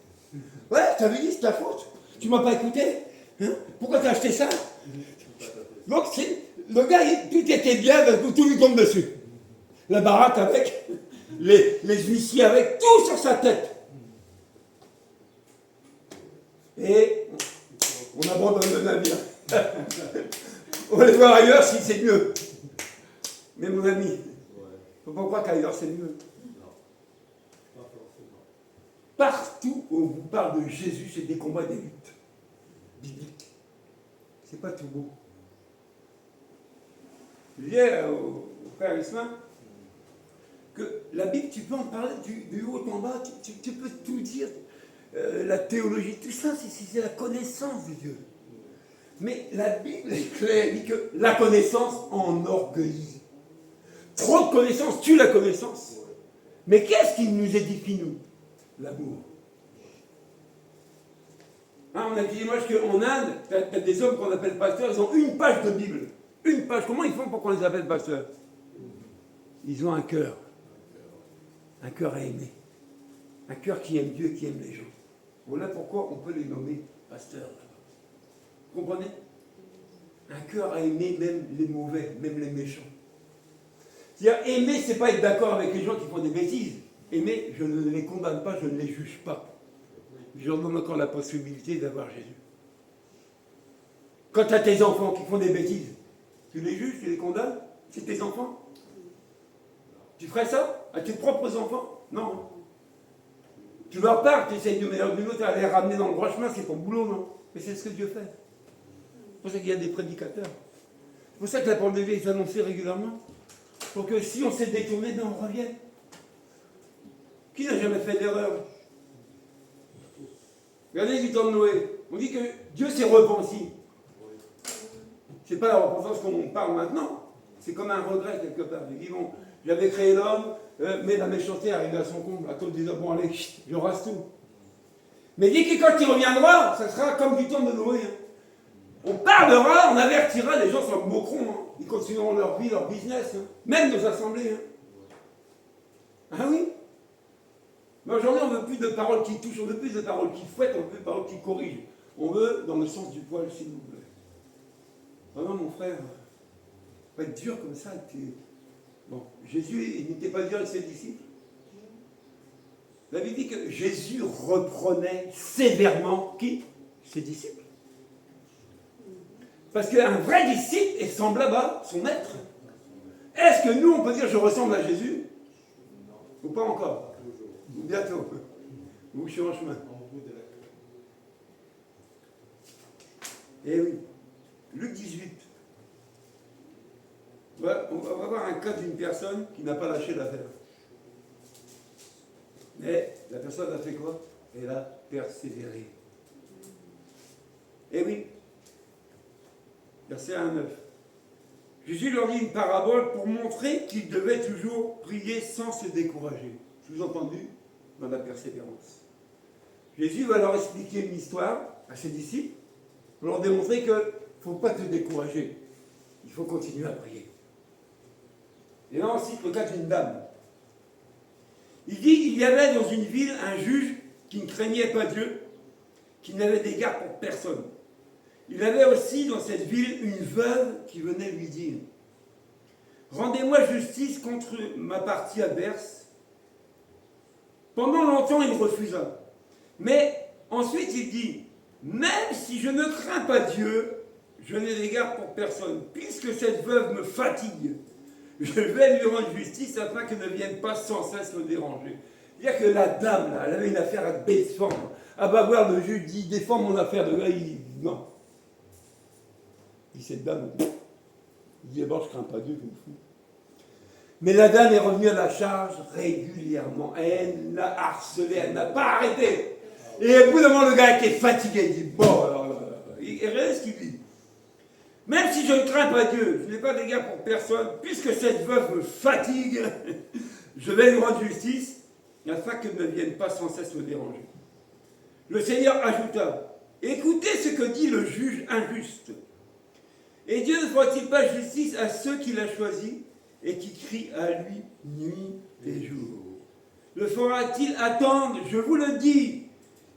Ouais, je t'avais dit, c'est ta faute. Tu m'as pas écouté. Hein? Pourquoi t'as acheté ça? Donc, le gars, tout était bien, tout lui tombe dessus. La baraque avec, les huissiers avec, tout sur sa tête. Et on abandonne le navire. On va aller voir ailleurs si c'est mieux. Mais mon ami, il ne faut pas croire qu'ailleurs c'est mieux. Partout où on vous parle de Jésus, c'est des combats, des luttes bibliques. C'est pas tout beau. Je disais au frère Ismaël que la Bible, tu peux en parler du haut en bas, tu peux tout dire. La théologie, tout ça, c'est la connaissance de Dieu. Mais la Bible est claire, elle dit que la connaissance enorgueillit. Trop de connaissances tue la connaissance. Mais qu'est-ce qui nous édifie, nous? L'amour. Hein, on a dit, moi, qu'en Inde, t'as des hommes qu'on appelle pasteurs, ils ont une page de Bible. Une page. Comment ils font pour qu'on les appelle pasteurs? Ils ont un cœur. Un cœur à aimer. Un cœur qui aime Dieu, qui aime les gens. Voilà pourquoi on peut les nommer pasteurs. Vous comprenez? Un cœur à aimer même les mauvais, même les méchants. C'est-à-dire, aimer, c'est pas être d'accord avec les gens qui font des bêtises. Aimer, je ne les condamne pas, je ne les juge pas. Je leur donne encore la possibilité d'avoir Jésus. Quand tu as tes enfants qui font des bêtises, tu les juges, tu les condamnes? C'est tes enfants. Tu ferais ça à tes propres enfants? Non. Tu leur parles, tu essayes d'une manière ou d'une autre à les ramener dans le droit chemin, c'est ton boulot, non? Mais c'est ce que Dieu fait. C'est pour ça qu'il y a des prédicateurs. C'est pour ça que la parole de Dieu est annoncée régulièrement. Pour que si on s'est détourné, ben on revienne. Qui n'a jamais fait d'erreur? Regardez du temps de Noé. On dit que Dieu s'est repenti. C'est pas la repentance qu'on parle maintenant. C'est comme un regret quelque part. Il dit, bon, j'avais créé l'homme, mais la méchanceté arrive à son comble. À toi de dire, bon allez, je rase tout. Mais il dit que quand il reviendra, ça sera comme du temps de Noé. On parlera, on avertira, les gens s'en moqueront. Hein. Ils continueront leur vie, leur business. Hein. Même nos assemblées. Hein. Ah oui? Mais aujourd'hui, on ne veut plus de paroles qui touchent, on ne veut plus de paroles qui fouettent, on ne veut plus de paroles qui corrigent. On veut dans le sens du poil, s'il vous plaît. Vraiment, mon frère, pas être dur comme ça. Bon, Jésus, il n'était pas dur avec ses disciples. La Bible dit que Jésus reprenait sévèrement qui? Ses disciples. Parce qu'un vrai disciple est semblable à son maître. Est-ce que nous, on peut dire je ressemble à Jésus? Ou pas encore? Ou bientôt? Ou je suis en chemin? Eh oui. Luc 18. On va voir un cas d'une personne qui n'a pas lâché l'affaire. Mais la personne a fait quoi? Elle a persévéré. Eh oui. Verset 1 à 9. Jésus leur dit une parabole pour montrer qu'ils devaient toujours prier sans se décourager. Sous-entendu, dans la persévérance. Jésus va leur expliquer une histoire à ses disciples pour leur démontrer qu'il ne faut pas te décourager. Il faut continuer à prier. Et là, on cite le cas d'une dame. Il dit qu'il y avait dans une ville un juge qui ne craignait pas Dieu, qui n'avait d'égard pour personne. Il avait aussi dans cette ville une veuve qui venait lui dire « Rendez-moi justice contre ma partie adverse. » Pendant longtemps, il refusa. Mais ensuite, il dit « Même si je ne crains pas Dieu, je n'ai d'égard pour personne. Puisque cette veuve me fatigue, je vais lui rendre justice afin qu'elle ne vienne pas sans cesse me déranger. » C'est-à-dire que la dame, là, elle avait une affaire à défendre. Ah bah voir le juge dit « Défends mon affaire de là. » Il dit « Non. » Il dit cette dame, il dit d'abord je crains pas Dieu, je me fous. Mais la dame est revenue à la charge régulièrement. Elle l'a harcelé, elle n'a pas arrêté. Et au bout d'un moment, le gars était fatigué. Il dit bon, alors, et regardez ce qu'il dit. Même si je ne crains pas Dieu, je n'ai pas d'égard pour personne, puisque cette veuve me fatigue, je vais lui rendre justice, afin qu'elle ne vienne pas sans cesse me déranger. Le Seigneur ajouta, écoutez ce que dit le juge injuste. Et Dieu ne fera-t-il pas justice à ceux qu'il a choisis et qui crient à lui nuit et jour? Le fera-t-il attendre? Je vous le dis,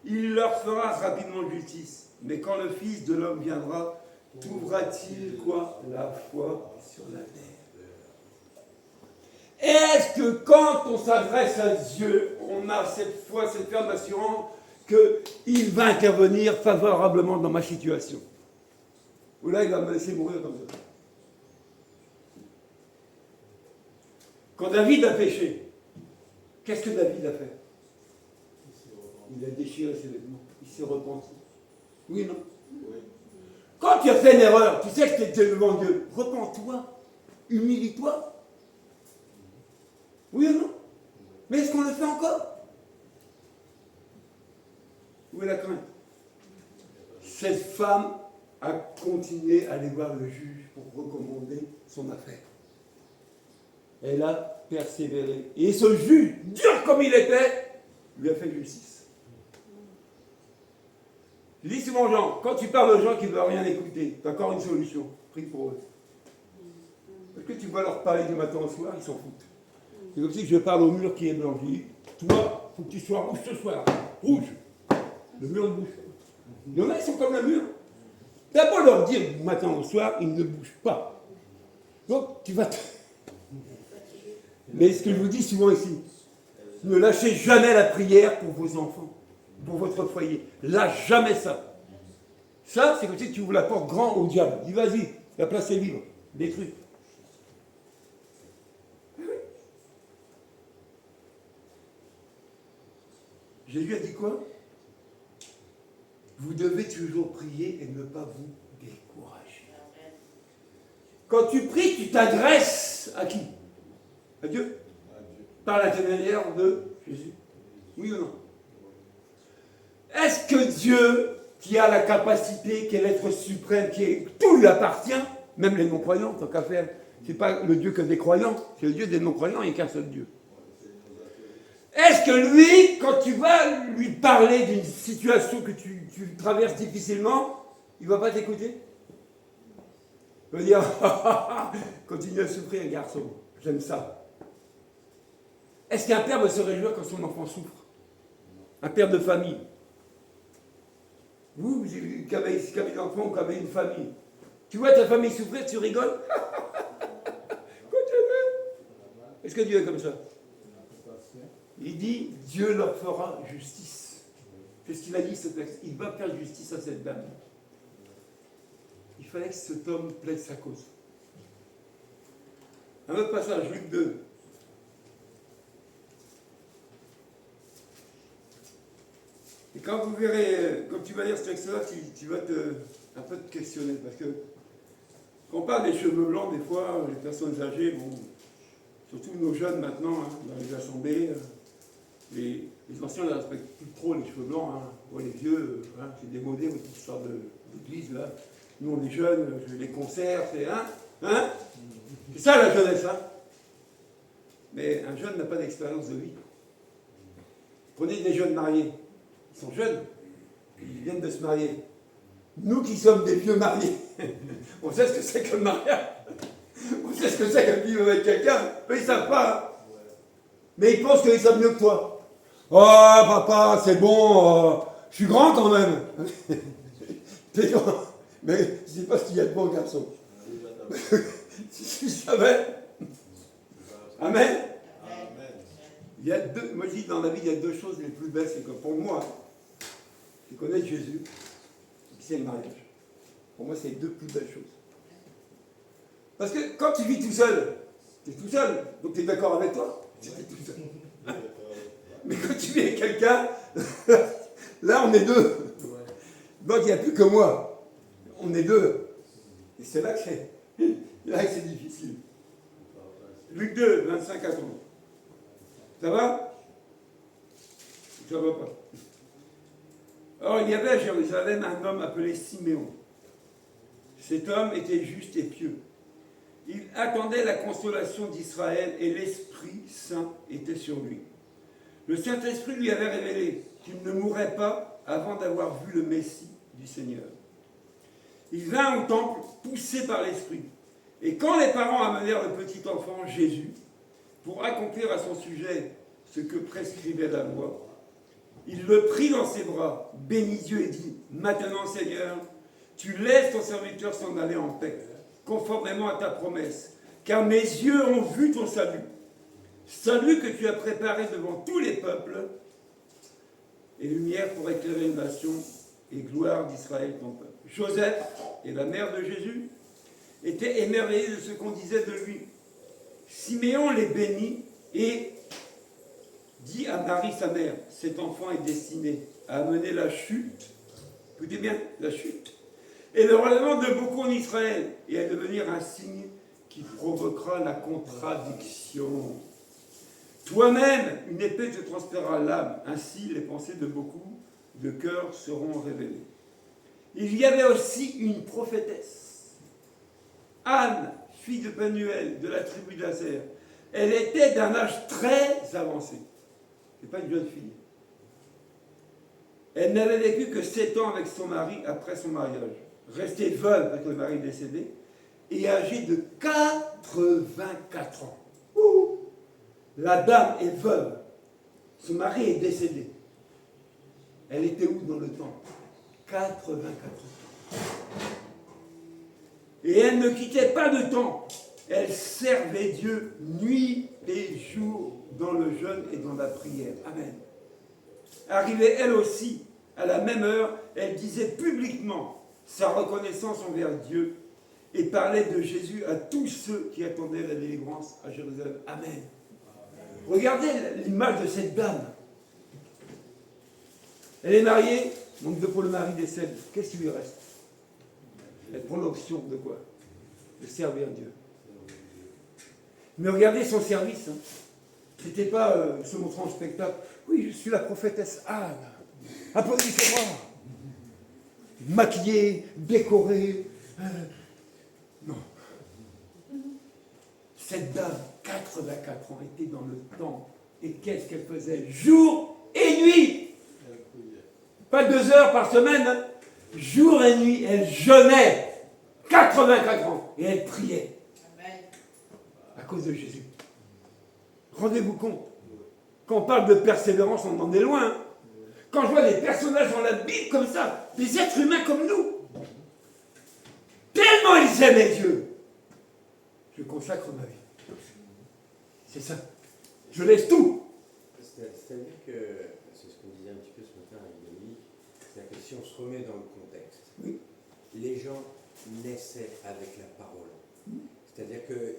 il leur fera rapidement justice. Mais quand le Fils de l'homme viendra, trouvera-t-il quoi? La foi sur la terre. Est-ce que quand on s'adresse à Dieu, on a cette foi, cette ferme assurance qu'il va intervenir favorablement dans ma situation? Ou là, il va me laisser mourir comme ça. Quand David a péché, qu'est-ce que David a fait? Il a déchiré ses vêtements. Il s'est repenti. Oui, non? Oui. Quand tu as fait une erreur, tu sais que tu es devant Dieu. Repens-toi. Humilie-toi. Oui ou non? Mais est-ce qu'on le fait encore? Où est la crainte? Cette femme a continué à aller voir le juge pour recommander son affaire. Elle a persévéré. Et ce juge, dur comme il était, lui a fait justice. Je dis souvent aux gens, quand tu parles aux gens qui ne veulent rien écouter, tu as encore une solution. Prie pour eux. Parce que tu vas leur parler du matin au soir, ils s'en foutent. C'est comme si je parle au mur qui est blanc. Je dis, toi, il faut que tu sois rouge ce soir. Rouge. Le mur ne bouge pas. Il y en a, ils sont comme le mur. T'as beau leur dire du matin au soir, ils ne bougent pas. Donc, tu vas te... Mais ce que je vous dis souvent ici, ne lâchez jamais la prière pour vos enfants, pour votre foyer. Lâche jamais ça. Ça, c'est comme si tu ouvres la porte grand au diable. Dis, vas-y, la place est libre. Détruis. Jésus a dit quoi? Vous devez toujours prier et ne pas vous décourager. Quand tu pries, tu t'adresses à qui? À Dieu? Par l'intermédiaire de Jésus. Oui ou non? Est-ce que Dieu, qui a la capacité, qui est l'être suprême, tout lui appartient, même les non-croyants, tant qu'à faire, c'est pas le Dieu que des croyants, c'est le Dieu des non-croyants, il n'y a qu'un seul Dieu. Est-ce que lui, quand tu vas lui parler d'une situation que tu traverses difficilement, il ne va pas t'écouter? Il va dire, continue à souffrir, garçon, j'aime ça. Est-ce qu'un père va se réjouir quand son enfant souffre? Un père de famille. Vous qui avez des enfants ou qui avez une famille, tu vois ta famille souffrir, tu rigoles? Est-ce que Dieu est comme ça? Il dit, Dieu leur fera justice. C'est ce qu'il a dit ce texte. Il va faire justice à cette dame. Il fallait que cet homme plaide sa cause. Un autre passage, Luc 2. Et quand vous verrez, quand tu vas lire ce texte-là, tu vas un peu te questionner. Parce que quand on parle des cheveux blancs, des fois, les personnes âgées, bon, surtout nos jeunes maintenant, hein, dans les assemblées, les anciens ne respectent plus trop les cheveux blancs. Hein. Ouais, les vieux, hein, c'est démodé, toute histoire d'église, là. Nous, on est jeunes, les concerts, c'est... Hein, c'est ça la jeunesse, hein. Mais un jeune n'a pas d'expérience de vie. Prenez des jeunes mariés. Ils sont jeunes. Ils viennent de se marier. Nous qui sommes des vieux mariés, on sait ce que c'est que le mariage. On sait ce que c'est que vivre avec quelqu'un. Eux, ils ne savent pas. Hein. Mais ils pensent qu'ils savent mieux que toi. Oh, papa, c'est bon, je suis grand quand même. T'es grand. Mais je ne sais pas ce qu'il y a de bon, garçon. Si tu savais. Amen. Il y a deux, moi je dis dans la vie, il y a deux choses les plus belles, c'est que pour moi, c'est connaître Jésus, et puis c'est le mariage. Pour moi, c'est les deux plus belles choses. Parce que quand tu vis tout seul, tu es tout seul, donc tu es d'accord avec toi, tu es tout seul. Mais quand tu vis avec quelqu'un, là on est deux. Donc il n'y a plus que moi. On est deux. Et c'est là que c'est difficile. Luc 2, 25 à 30. Ça va? Ça va pas. Alors il y avait à Jérusalem un homme appelé Siméon. Cet homme était juste et pieux. Il attendait la consolation d'Israël et l'Esprit Saint était sur lui. Le Saint-Esprit lui avait révélé qu'il ne mourrait pas avant d'avoir vu le Messie du Seigneur. Il vint au temple poussé par l'Esprit. Et quand les parents amenèrent le petit enfant Jésus pour accomplir à son sujet ce que prescrivait la loi, il le prit dans ses bras, bénit Dieu et dit, « Maintenant, Seigneur, tu laisses ton serviteur s'en aller en paix, conformément à ta promesse, car mes yeux ont vu ton salut. Salut que tu as préparé devant tous les peuples, et lumière pour éclairer une nation, et gloire d'Israël ton peuple. » Joseph, et la mère de Jésus, étaient émerveillés de ce qu'on disait de lui. Siméon les bénit et dit à Marie, sa mère, « Cet enfant est destiné à amener la chute, écoutez bien, la chute, et le relèvement de beaucoup en Israël, et à devenir un signe qui provoquera la contradiction. Toi-même, une épée te transférera l'âme, ainsi les pensées de beaucoup de cœurs seront révélées. » Il y avait aussi une prophétesse, Anne, fille de Penuel, de la tribu d'Aser. Elle était d'un âge très avancé. Ce n'est pas une jeune fille. Elle n'avait vécu que 7 ans avec son mari après son mariage. Restée veuve parce que le mari est décédé et âgée de 84 ans. Ouh. La dame est veuve. Son mari est décédé. Elle était où dans le temps? 84 ans. Et elle ne quittait pas de temps. Elle servait Dieu nuit et jour dans le jeûne et dans la prière. Amen. Arrivée elle aussi, à la même heure, elle disait publiquement sa reconnaissance envers Dieu et parlait de Jésus à tous ceux qui attendaient la délivrance à Jérusalem. Amen. Regardez l'image de cette dame. Elle est mariée, donc pour le mari décède. Qu'est-ce qui lui reste? Elle prend l'option de quoi? De servir Dieu. Mais regardez son service. Hein. C'était pas se montrant en spectacle. Oui, je suis la prophétesse Anne. Applaudissez-moi. Maquillée, décorée. Non. Cette dame, 84 ans, était dans le temple. Et qu'est-ce qu'elle faisait? Jour et nuit. Pas 2 heures par semaine. Hein. Jour et nuit, elle jeûnait. 84 ans. Et elle priait. À cause de Jésus. Rendez-vous compte. Quand on parle de persévérance, on en est loin. Hein. Quand je vois des personnages dans la Bible comme ça, des êtres humains comme nous, tellement ils aimaient Dieu, je consacre ma vie. C'est ça. Je laisse tout. C'est-à-dire que, c'est ce qu'on disait un petit peu ce matin avec Dominique, c'est-à-dire que si on se remet dans le contexte, Oui. Les gens naissaient avec la parole. C'est-à-dire que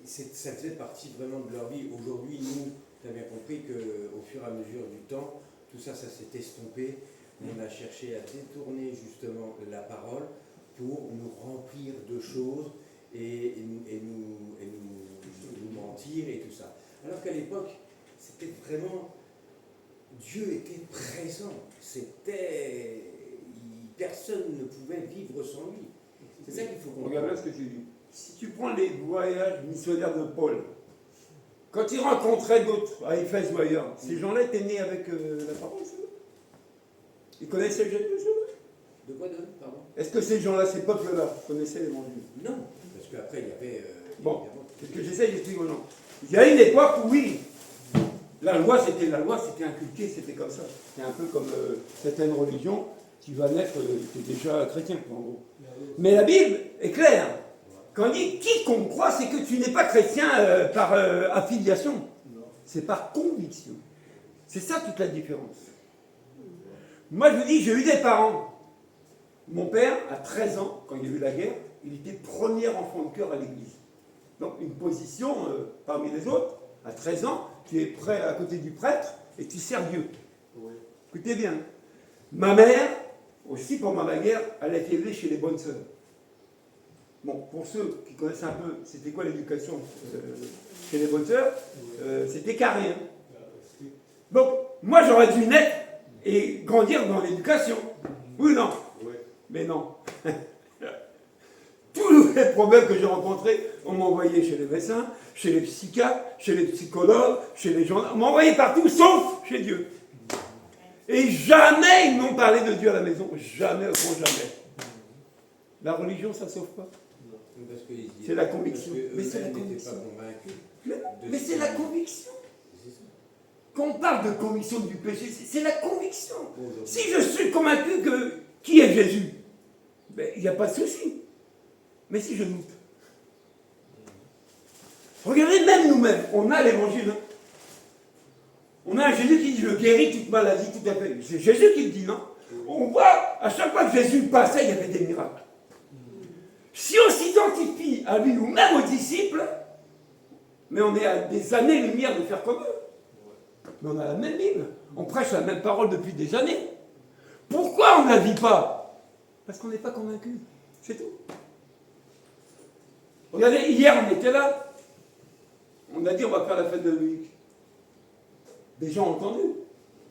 ça faisait partie vraiment de leur vie. Aujourd'hui, nous, on a bien compris qu'au fur et à mesure du temps, tout ça, ça s'est estompé. On a cherché à détourner justement la parole pour nous remplir de choses et nous mentir et tout ça. Alors qu'à l'époque, c'était vraiment... Dieu était présent. Personne ne pouvait vivre sans lui. C'est ça qu'il faut comprendre. Regarde ce que tu dis. Si tu prends les voyages missionnaires de Paul, quand il rencontrait d'autres, à Éphèse ou ailleurs, ces gens-là étaient nés avec la parole, c'est eux. Ils connaissaient Jésus, c'est eux. De quoi donner, pardon? Est-ce que ces gens-là, ces peuples-là, connaissaient l'évangile? Non, parce qu'après il y avait... Bon, c'est ce que j'essaie d'expliquer aux gens. Il y a une époque où, oui, la loi, c'était inculqué, c'était comme ça. C'est un peu comme certaines religions, tu vas naître, tu es déjà chrétien, en gros. Mais la Bible est claire. Quand on dit quiconque croit, c'est que tu n'es pas chrétien par affiliation. C'est par conviction. C'est ça toute la différence. Moi, je vous dis, j'ai eu des parents. Mon père, à 13 ans, quand il y a eu la guerre, il était premier enfant de cœur à l'église. Donc, une position parmi les autres. À 13 ans, tu es prêt à côté du prêtre et tu sers Dieu. Oui. Écoutez bien. Ma mère, aussi pendant la guerre, elle a été élevée chez les bonnes sœurs. Bon, pour ceux qui connaissent un peu, c'était quoi l'éducation chez les bonnes sœurs? C'était carré. Hein. Donc, moi j'aurais dû naître et grandir dans l'éducation. Oui ou non? Oui. Mais non. Tous les problèmes que j'ai rencontrés, on m'a envoyé chez les médecins, chez les psychiatres, chez les psychologues, chez les gens. On m'a envoyé partout, sauf chez Dieu. Et jamais ils m'ont parlé de Dieu à la maison. Jamais, au grand jamais. La religion, ça ne sauve pas. C'est la conviction. Mais c'est la conviction. Mais c'est la conviction. Quand on parle de conviction du péché, c'est la conviction. Si je suis convaincu que qui est Jésus, ben, il n'y a pas de souci. Mais si je doute. Regardez, même nous-mêmes, on a l'évangile. Hein. On a un Jésus qui dit je guéris toute maladie, tout à fait. C'est Jésus qui le dit, non? On voit, à chaque fois que Jésus passait, il y avait des miracles. Si on s'identifie à lui ou même aux disciples, mais on est à des années-lumière de faire comme eux. Mais on a la même Bible. On prêche la même parole depuis des années. Pourquoi on ne la vit pas? Parce qu'on n'est pas convaincu. C'est tout. Regardez, hier on était là. On a dit on va faire la fête de Loïc. Des gens ont entendu.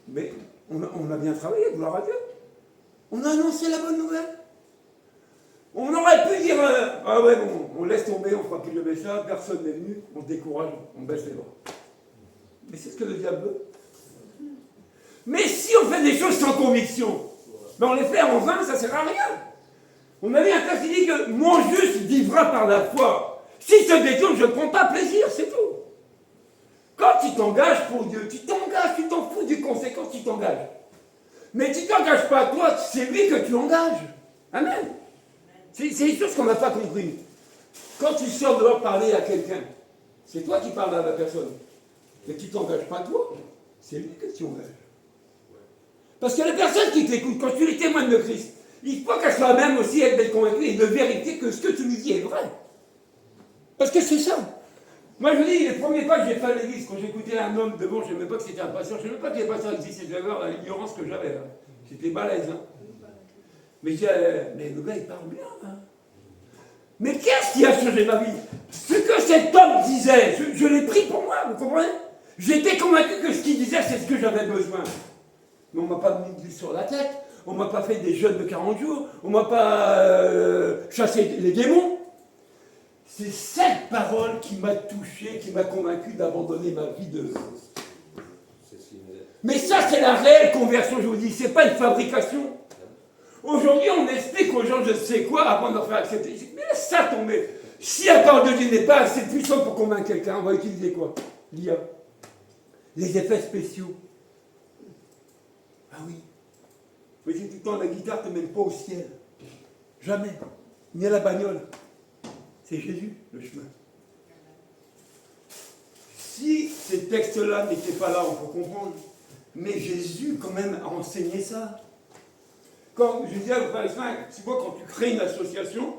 Mais on a bien travaillé, gloire à Dieu. On a annoncé la bonne nouvelle. On aurait pu dire ah ouais, bon, on laisse tomber, on fera plus jamais ça, personne n'est venu, on se décourage, on baisse les bras. Mais c'est ce que le diable veut. Mais si on fait des choses sans conviction, ben on les fait en vain, ça sert à rien. On avait un texte qui dit que mon juste vivra par la foi. Si se détourne, je ne prends pas plaisir, c'est tout. Quand tu t'engages pour Dieu, tu t'engages, tu t'en fous des conséquences, tu t'engages. Mais tu ne t'engages pas toi, c'est lui que tu engages. Amen. C'est une chose qu'on n'a pas compris. Quand tu sors dehors parler à quelqu'un, c'est toi qui parles à la personne. Mais tu ne t'engages pas toi, c'est lui que tu engages. Parce que la personne qui t'écoute, quand tu es témoin de Christ, il faut qu'elle soit même aussi être convaincue et de vérifier que ce que tu lui dis est vrai. Parce que c'est ça. Moi je dis, les premiers pas que j'ai fait à l'église, quand j'écoutais un homme devant, je ne savais même pas que c'était un pasteur, je ne savais même pas que les pasteurs existaient, j'avais voir l'ignorance que j'avais. Hein. J'étais balèze. Hein. Mais le gars il parle bien. Hein. Mais qu'est-ce qui a changé ma vie? Ce que cet homme disait, je l'ai pris pour moi, vous comprenez? J'étais convaincu que ce qu'il disait, c'est ce que j'avais besoin. Mais on ne m'a pas mis de l'huile sur la tête, on ne m'a pas fait des jeûnes de 40 jours, on ne m'a pas chassé les démons. C'est cette parole qui m'a touché, qui m'a convaincu d'abandonner ma vie de... Mais ça, c'est la réelle conversion, je vous dis, c'est pas une fabrication. Aujourd'hui, on explique aux gens je ne sais quoi avant de leur faire accepter. Mais laisse ça tomber. Si la parole de Dieu n'est pas assez puissante pour convaincre quelqu'un, on va utiliser quoi? L'IA. Les effets spéciaux. Ah oui. Vous dites tout le temps, la guitare ne te mène pas au ciel. Jamais. Ni à la bagnole. C'est Jésus, le chemin. Si ces textes-là n'étaient pas là, on peut comprendre. Mais Jésus, quand même, a enseigné ça. Quand je dis à vos pharisiens, tu vois, quand tu crées une association,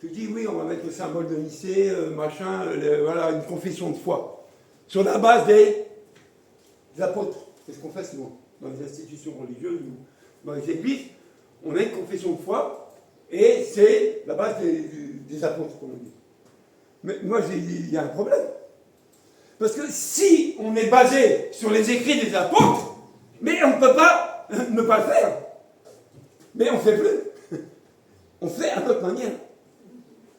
tu dis oui, on va mettre le symbole de Nicée, machin, voilà, une confession de foi. Sur la base des apôtres. C'est ce qu'on fait souvent dans les institutions religieuses ou dans les églises. On a une confession de foi et c'est la base des apôtres, comme on dit. Mais moi, il y a un problème. Parce que si on est basé sur les écrits des apôtres, mais on ne peut pas ne pas le faire. Mais on ne fait plus. On fait à notre manière.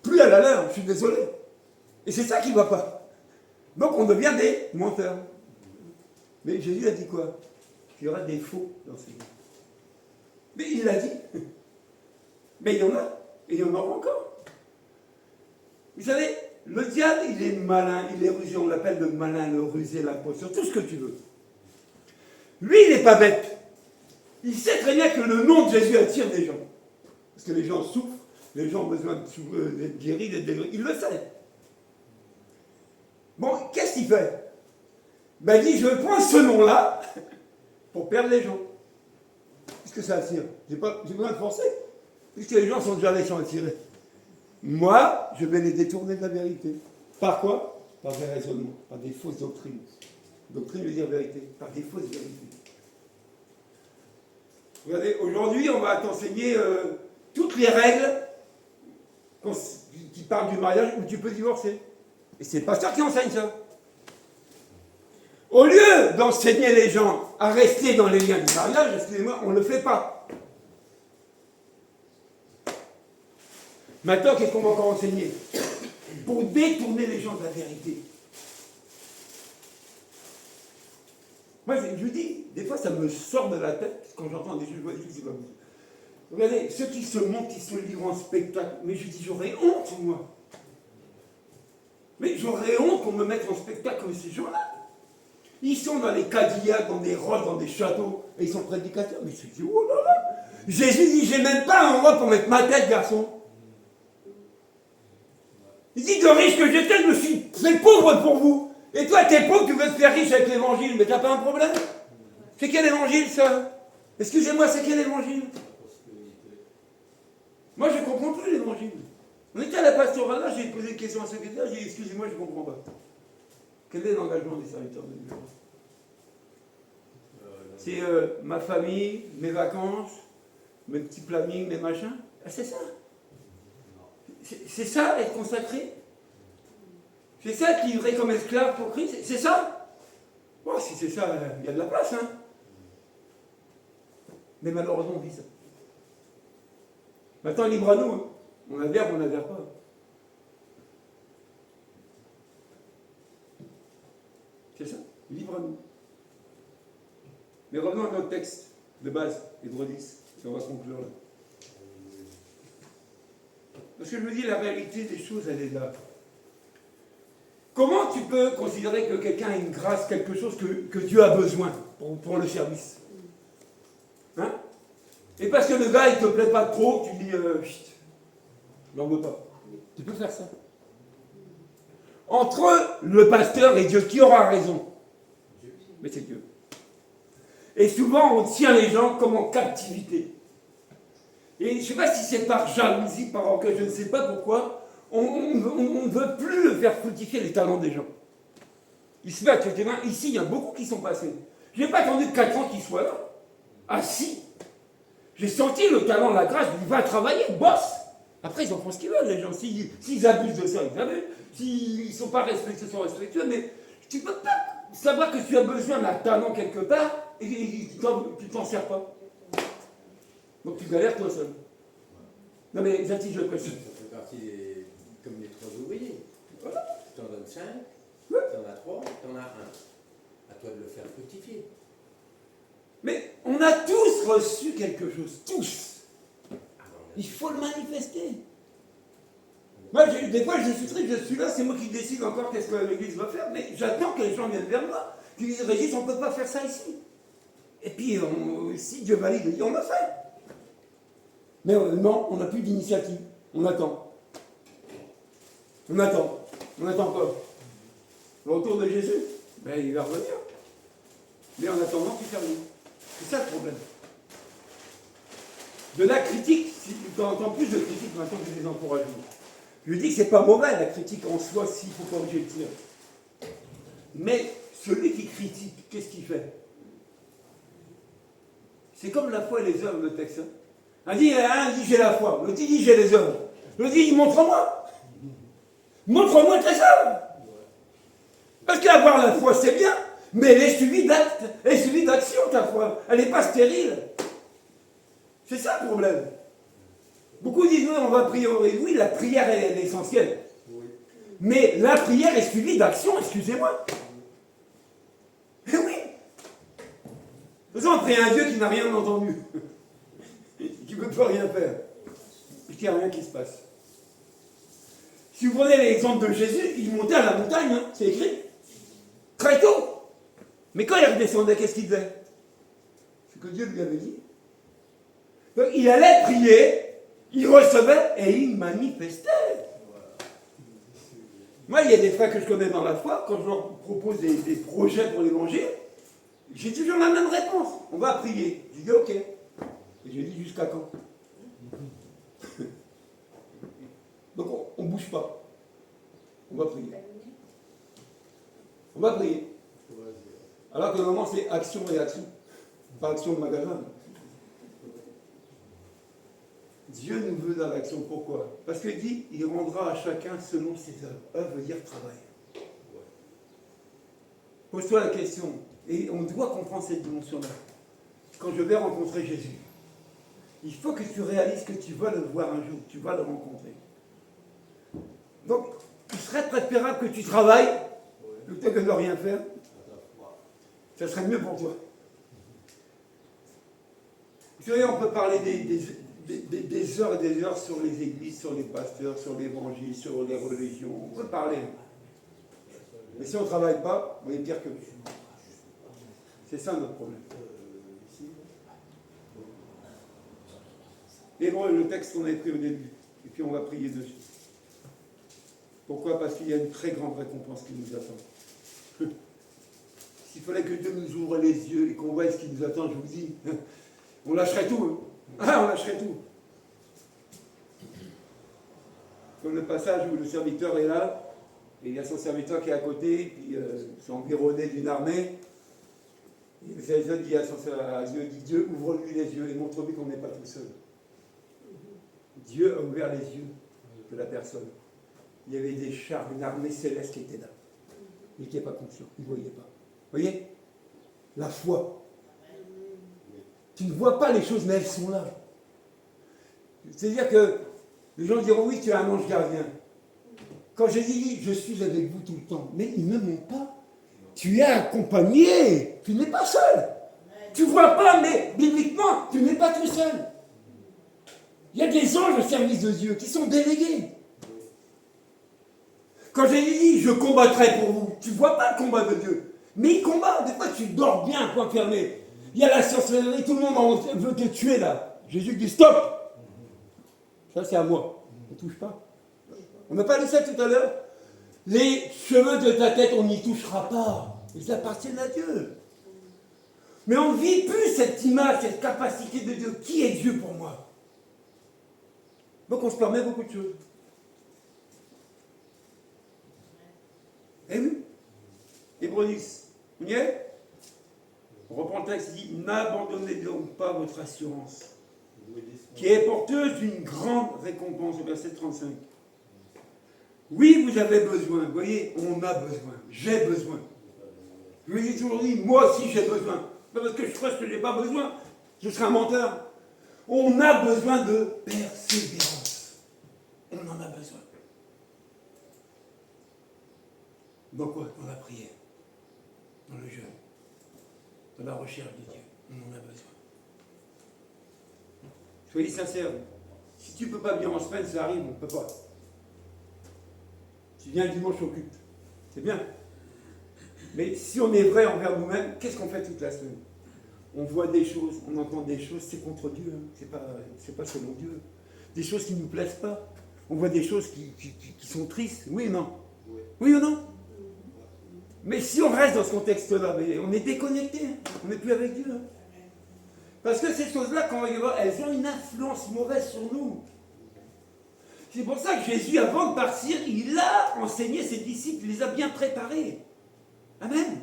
Plus à la leur, je suis désolé. Et c'est ça qui ne va pas. Donc on devient des menteurs. Mais Jésus a dit quoi? Qu'il y aura des faux enseignants. Mais il l'a dit. Mais il y en a. Et il y en aura encore. Vous savez, le diable, il est malin, il est rusé. On l'appelle le malin, le rusé, l'imposteur, tout ce que tu veux. Lui, il n'est pas bête. Il sait très bien que le nom de Jésus attire des gens. Parce que les gens souffrent, les gens ont besoin d'être guéris, d'être délivrés. Il le sait. Bon, qu'est-ce qu'il fait? Ben, il dit, je vais prendre ce nom-là pour perdre les gens. Puisque ça attire. J'ai besoin de forcer. Puisque les gens sont déjà les gens attirés. Moi, je vais les détourner de la vérité. Par quoi? Par des raisonnements, par des fausses doctrines. Doctrine veut dire vérité, par des fausses vérités. Regardez, aujourd'hui, on va t'enseigner toutes les règles qui parlent du mariage où tu peux divorcer. Et c'est le pasteur qui enseigne ça. Au lieu d'enseigner les gens à rester dans les liens du mariage, excusez-moi, on ne le fait pas. Maintenant, qu'est-ce qu'on va encore enseigner? Pour détourner les gens de la vérité. Moi, je vous dis, des fois, ça me sort de la tête quand j'entends des choses, je vois des choses, c'est pas possible. Regardez, ceux qui se montent, qui se livrent en spectacle, mais je dis, j'aurais honte, moi. Mais j'aurais honte qu'on me mette en spectacle comme ces gens-là. Ils sont dans les Cadillacs, dans des Rolls, dans des châteaux, et ils sont prédicateurs. Mais je dis, oh là là! Jésus dit, j'ai même pas un endroit pour mettre ma tête, garçon. Il dit, de riche que j'étais, je me suis fait pauvre pour vous. Et toi, t'es pauvre, tu veux te faire riche avec l'évangile, mais t'as pas un problème? C'est quel évangile, ça? Excusez-moi, c'est quel évangile? Moi, je comprends plus l'évangile. On était à la pastorale, là, j'ai posé une question à ce secrétaire, j'ai dit, excusez-moi, je comprends pas. Quel est l'engagement des serviteurs de Dieu? C'est ma famille, mes vacances, mes petits plannings, mes machins. Ah, c'est ça. C'est ça, être consacré. C'est ça, être livré comme esclave pour Christ. C'est ça. Bon, si c'est ça, il y a de la place, hein. Mais malheureusement, on vit ça. Maintenant, libre à nous. Hein. On adhère ou on n'adhère pas. C'est ça, libre à nous. Mais revenons à notre texte de base, Hébreux 10, et on va conclure là. Parce que je me dis, la réalité des choses, elle est là. Comment tu peux considérer que quelqu'un a une grâce, quelque chose que Dieu a besoin pour le service? Hein? Et parce que le gars, il ne te plaît pas trop, tu dis, chut, je n'en veux pas. Tu peux faire ça. Entre le pasteur et Dieu, qui aura raison? Mais c'est Dieu. Et souvent, on tient les gens comme en captivité. Et je ne sais pas si c'est par jalousie, par orgueil, je ne sais pas pourquoi, on ne veut plus faire fructifier les talents des gens. Ils se mettent sur le terrain. Ici, il y a beaucoup qui sont passés. Je n'ai pas attendu 4 ans qu'ils soient là. Ah si. J'ai senti le talent, la grâce, il va travailler, bosse. Après, ils en font ce qu'ils veulent, les gens. S'ils abusent de ça, ils abusent. S'ils ne sont pas respectueux, ils sont respectueux. Mais tu ne peux pas savoir que tu as besoin d'un talent quelque part et tu ne t'en sers pas. Donc tu galères toi seul. Non mais Zati, je le précise. Ça fait partie comme les 3 ouvriers. Voilà. Tu en donnes 5, Ouais. tu en as 3, tu en as 1. À toi de le faire fructifier. Mais on a tous reçu quelque chose, tous. Ah bon, Il faut le manifester. Moi, des fois, je suis triste, je suis là, c'est moi qui décide encore qu'est-ce que l'Église va faire, mais j'attends que les gens viennent vers moi, qui disent, Régis, on ne peut pas faire ça ici. Et puis, si Dieu valide, il dit, on le fait. Mais non, on n'a plus d'initiative. On attend. On attend. On attend quoi? Le retour de Jésus? Ben, il va revenir. Mais en attendant, tu termines. C'est ça le problème. De la critique, si tu entends plus de critiques maintenant que des encouragements. Je dis que c'est pas mauvais la critique en soi s'il ne faut pas obliger de tirer. Mais celui qui critique, qu'est-ce qu'il fait? C'est comme la foi et les œuvres, le texte. Un dit j'ai la foi, l'autre dit j'ai les œuvres. L'autre dit montre-moi. Montre-moi tes œuvres. Parce qu'avoir la foi c'est bien, mais elle est suivie d'actes, elle est suivie d'action ta foi. Elle n'est pas stérile. C'est ça le problème. Beaucoup disent oui, on va prier. Oui, la prière est essentielle. Mais la prière est suivie d'action, excusez-moi. Eh oui. De toute façon, on prie un Dieu qui n'a rien entendu. Qui ne peut pas rien faire. Et qu'il n'y a rien qui se passe. Si vous prenez l'exemple de Jésus, il montait à la montagne, hein, c'est écrit. Très tôt. Mais quand il redescendait, qu'est-ce qu'il faisait? C'est que Dieu lui avait dit. Donc il allait prier, il recevait et il manifestait. Moi, il y a des frères que je connais dans la foi, quand je leur propose des projets pour l'évangile, j'ai toujours la même réponse. On va prier. Je dis ok. Et je dis jusqu'à quand? Donc on ne bouge pas. On va prier. On va prier. Alors que normalement c'est action et action. Pas action de magasin. Dieu nous veut dans l'action. Pourquoi? Parce qu'il dit, il rendra à chacun selon ses œuvres. Œuvre veut dire travail. Pose-toi la question. Et on doit comprendre cette dimension-là. Quand je vais rencontrer Jésus, il faut que tu réalises que tu vas le voir un jour, tu vas le rencontrer. Donc, il serait préférable que tu travailles plutôt que de ne rien faire. Ça serait mieux pour toi. Vous savez, on peut parler des heures et des heures sur les églises, sur les pasteurs, sur l'évangile, sur les religions. On peut parler. Mais si on ne travaille pas, on est pire que lui. C'est ça notre problème. Hébreux, le texte qu'on a pris au début. Et puis on va prier dessus. Pourquoi? Parce qu'il y a une très grande récompense qui nous attend. S'il fallait que Dieu nous ouvre les yeux et qu'on voie ce qui nous attend, je vous dis, on lâcherait tout. Ah, on lâcherait tout. Comme le passage où le serviteur est là, et il y a son serviteur qui est à côté, puis c'est environné d'une armée. Et le serviteur dit à Dieu, Dieu, ouvre-lui les yeux et montre-lui qu'on n'est pas tout seul. Dieu a ouvert les yeux de la personne. Il y avait des chars, une armée céleste qui était là. Il n'était pas conscient, il ne voyait pas. Vous voyez? La foi. Tu ne vois pas les choses, mais elles sont là. C'est-à-dire que Les gens diront oui, tu es un ange gardien. Quand j'ai dit je suis avec vous tout le temps, mais ils ne m'ont pas. Tu es accompagné, tu n'es pas seul. Tu ne vois pas, mais bibliquement, tu n'es pas tout seul. Il y a des anges au service de Dieu qui sont délégués. Quand j'ai dit je combattrai pour vous, tu ne vois pas le combat de Dieu. Mais il combat. Des fois, tu dors bien, point fermé. Il y a la sorcellerie, tout le monde veut te tuer là. Jésus dit stop. Ça, c'est à moi. Ne touche pas. On n'a pas dit ça tout à l'heure. Les cheveux de ta tête, on n'y touchera pas. Ils appartiennent à Dieu. Mais on ne vit plus cette image, cette capacité de Dieu. Qui est Dieu pour moi? Donc on se permet beaucoup de choses. Eh oui. Hébreux 10. On y est? On reprend le texte, il dit n'abandonnez donc pas votre assurance, qui est porteuse d'une grande récompense, au verset 35. Oui, vous avez besoin, vous voyez, on a besoin, j'ai besoin. Je lui ai toujours dit, moi aussi j'ai besoin. Pas parce que je crois que je n'ai pas besoin, je serai un menteur. On a besoin de persévérance. On en a besoin. Dans quoi? Dans la prière, dans le jeûne, dans la recherche de Dieu. On en a besoin. Soyez sincères. Si tu ne peux pas venir en semaine, ça arrive, on ne peut pas. Tu viens le dimanche au culte. C'est bien. Mais si on est vrai envers nous-mêmes, qu'est-ce qu'on fait toute la semaine? On voit des choses, on entend des choses, c'est contre Dieu. Hein. C'est pas selon Dieu. Des choses qui ne nous plaisent pas. On voit des choses qui sont tristes. Oui ou non? Oui ou non? Mais si on reste dans ce contexte-là, on est déconnecté. On n'est plus avec Dieu. Hein. Parce que ces choses-là, quand on va y voir, elles ont une influence mauvaise sur nous. C'est pour ça que Jésus, avant de partir, il a enseigné ses disciples, il les a bien préparés. Amen.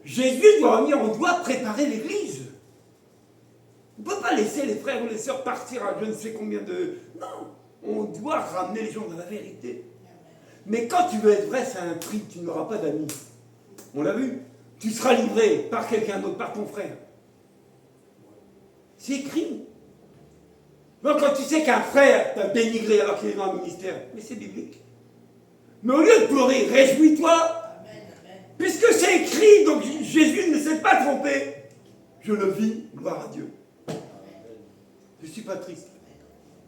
Jésus doit revenir, on doit préparer l'Église. On ne peut pas laisser les frères ou les sœurs partir à je ne sais combien de... Non, on doit ramener les gens dans la vérité. Mais quand tu veux être vrai, c'est un prix, tu n'auras pas d'amis. On l'a vu. Tu seras livré par quelqu'un d'autre, par ton frère. C'est écrit. Donc quand tu sais qu'un frère t'a dénigré alors qu'il est dans le ministère, mais c'est biblique. Mais au lieu de pleurer, réjouis-toi. Puisque c'est écrit, donc Jésus ne s'est pas trompé. Je le vis, gloire à Dieu. Je ne suis pas triste.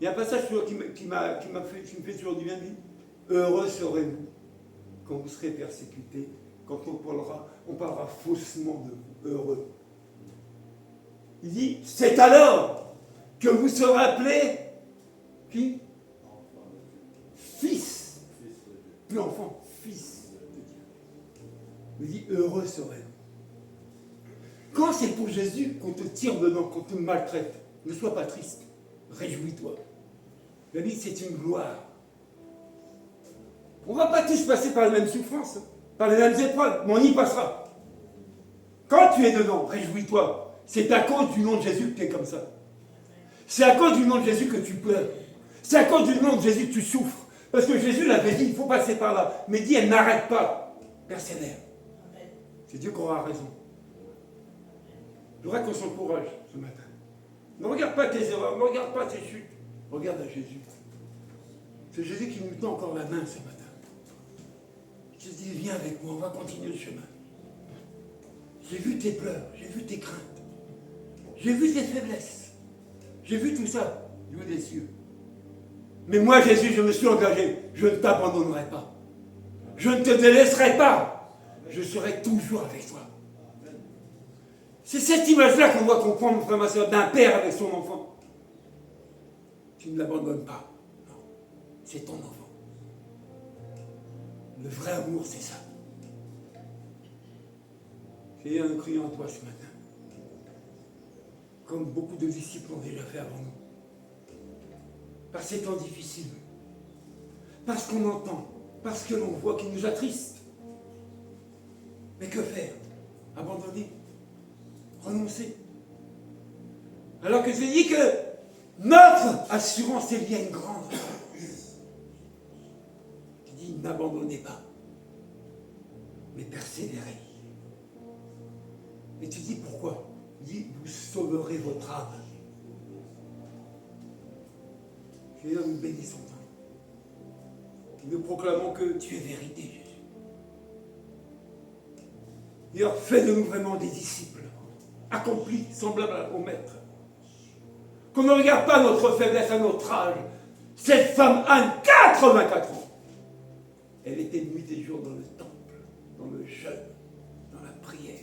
Il y a un passage qui me fait toujours du bien. Heureux serez-vous quand vous serez persécutés, quand on parlera faussement de vous. Heureux. Il dit, c'est alors que vous serez appelés qui? Fils. Plus enfant, fils de Dieu. Il dit, heureux serez-vous. Quand c'est pour Jésus qu'on te tire dedans, qu'on te maltraite, ne sois pas triste. Réjouis-toi. La vie, c'est une gloire. On ne va pas tous passer par les mêmes souffrances, par les mêmes épreuves, mais on y passera. Quand tu es dedans, réjouis-toi. C'est à cause du nom de Jésus que tu es comme ça. C'est à cause du nom de Jésus que tu pleures. C'est à cause du nom de Jésus que tu souffres. Parce que Jésus l'avait dit, il faut passer par là. Mais dit, elle n'arrête pas. Persévère. C'est Dieu qui aura raison. Je voudrais qu'on s'encourage ce matin. Ne regarde pas tes erreurs, ne regarde pas tes chutes. Regarde à Jésus. C'est Jésus qui nous tend encore la main ce matin. Je te dis, viens avec moi, on va continuer le chemin. J'ai vu tes pleurs, j'ai vu tes craintes. J'ai vu tes faiblesses. J'ai vu tout ça, du haut des cieux. Mais moi, Jésus, je me suis engagé. Je ne t'abandonnerai pas. Je ne te délaisserai pas. Je serai toujours avec toi. C'est cette image-là qu'on doit comprendre, frère, ma soeur, d'un père avec son enfant. Tu ne l'abandonnes pas. Non, c'est ton enfant. Le vrai amour, c'est ça. J'ai un cri en toi ce matin. Comme beaucoup de disciples ont déjà fait avant nous. Par ces temps difficiles. Parce qu'on entend. Parce que l'on voit qu'il nous attriste. Mais que faire? Abandonner? Renoncer? Alors que je dis que notre assurance est liée à une grande assurance. Je dis, n'abandonnez pas. Mais persévérez. Et tu dis pourquoi? Il dit, vous sauverez votre âme. Seigneur, nous bénissons ton nom. Nous proclamons que tu es vérité, Jésus. Seigneur, fais de nous vraiment des disciples, accomplis, semblables au Maître. Qu'on ne regarde pas notre faiblesse à notre âge. Cette femme Anne, 84 ans. Elle était nuit et jour dans le temple, dans le jeûne, dans la prière.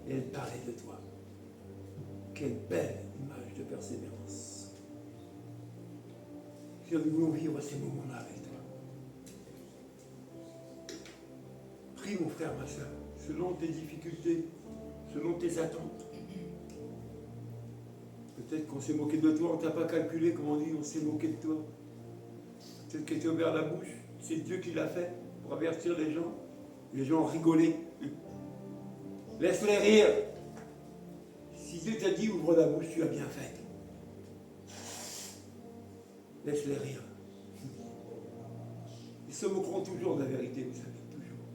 Et elle parlait de toi. Quelle belle image de persévérance. Seigneur, nous voulons vivre ces moments-là avec toi. Prie, mon frère, ma soeur, selon tes difficultés, selon tes attentes. Peut-être qu'on s'est moqué de toi, on ne t'a pas calculé, comme on dit, on s'est moqué de toi. Peut-être que tu as ouvert la bouche, c'est Dieu qui l'a fait pour avertir les gens. Les gens ont rigolé. Laisse-les rire. Si Dieu t'a dit ouvre la bouche, tu as bien fait. Laisse-les rire. Ils se moqueront toujours de la vérité, vous savez, toujours.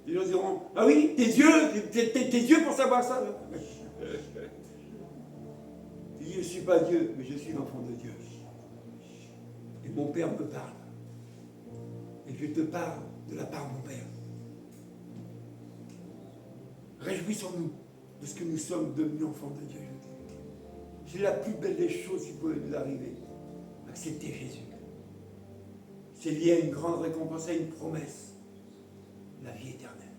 Les gens diront, ah oui, t'es Dieu pour savoir ça. Je dis, je ne suis pas Dieu, mais je suis l'enfant de Dieu. Et mon Père me parle. Et je te parle de la part de mon Père. Réjouissons-nous de ce que nous sommes devenus enfants de Dieu. C'est la plus belle des choses qui pouvaient nous arriver. Accepter Jésus. C'est lié à une grande récompense, à une promesse. La vie éternelle.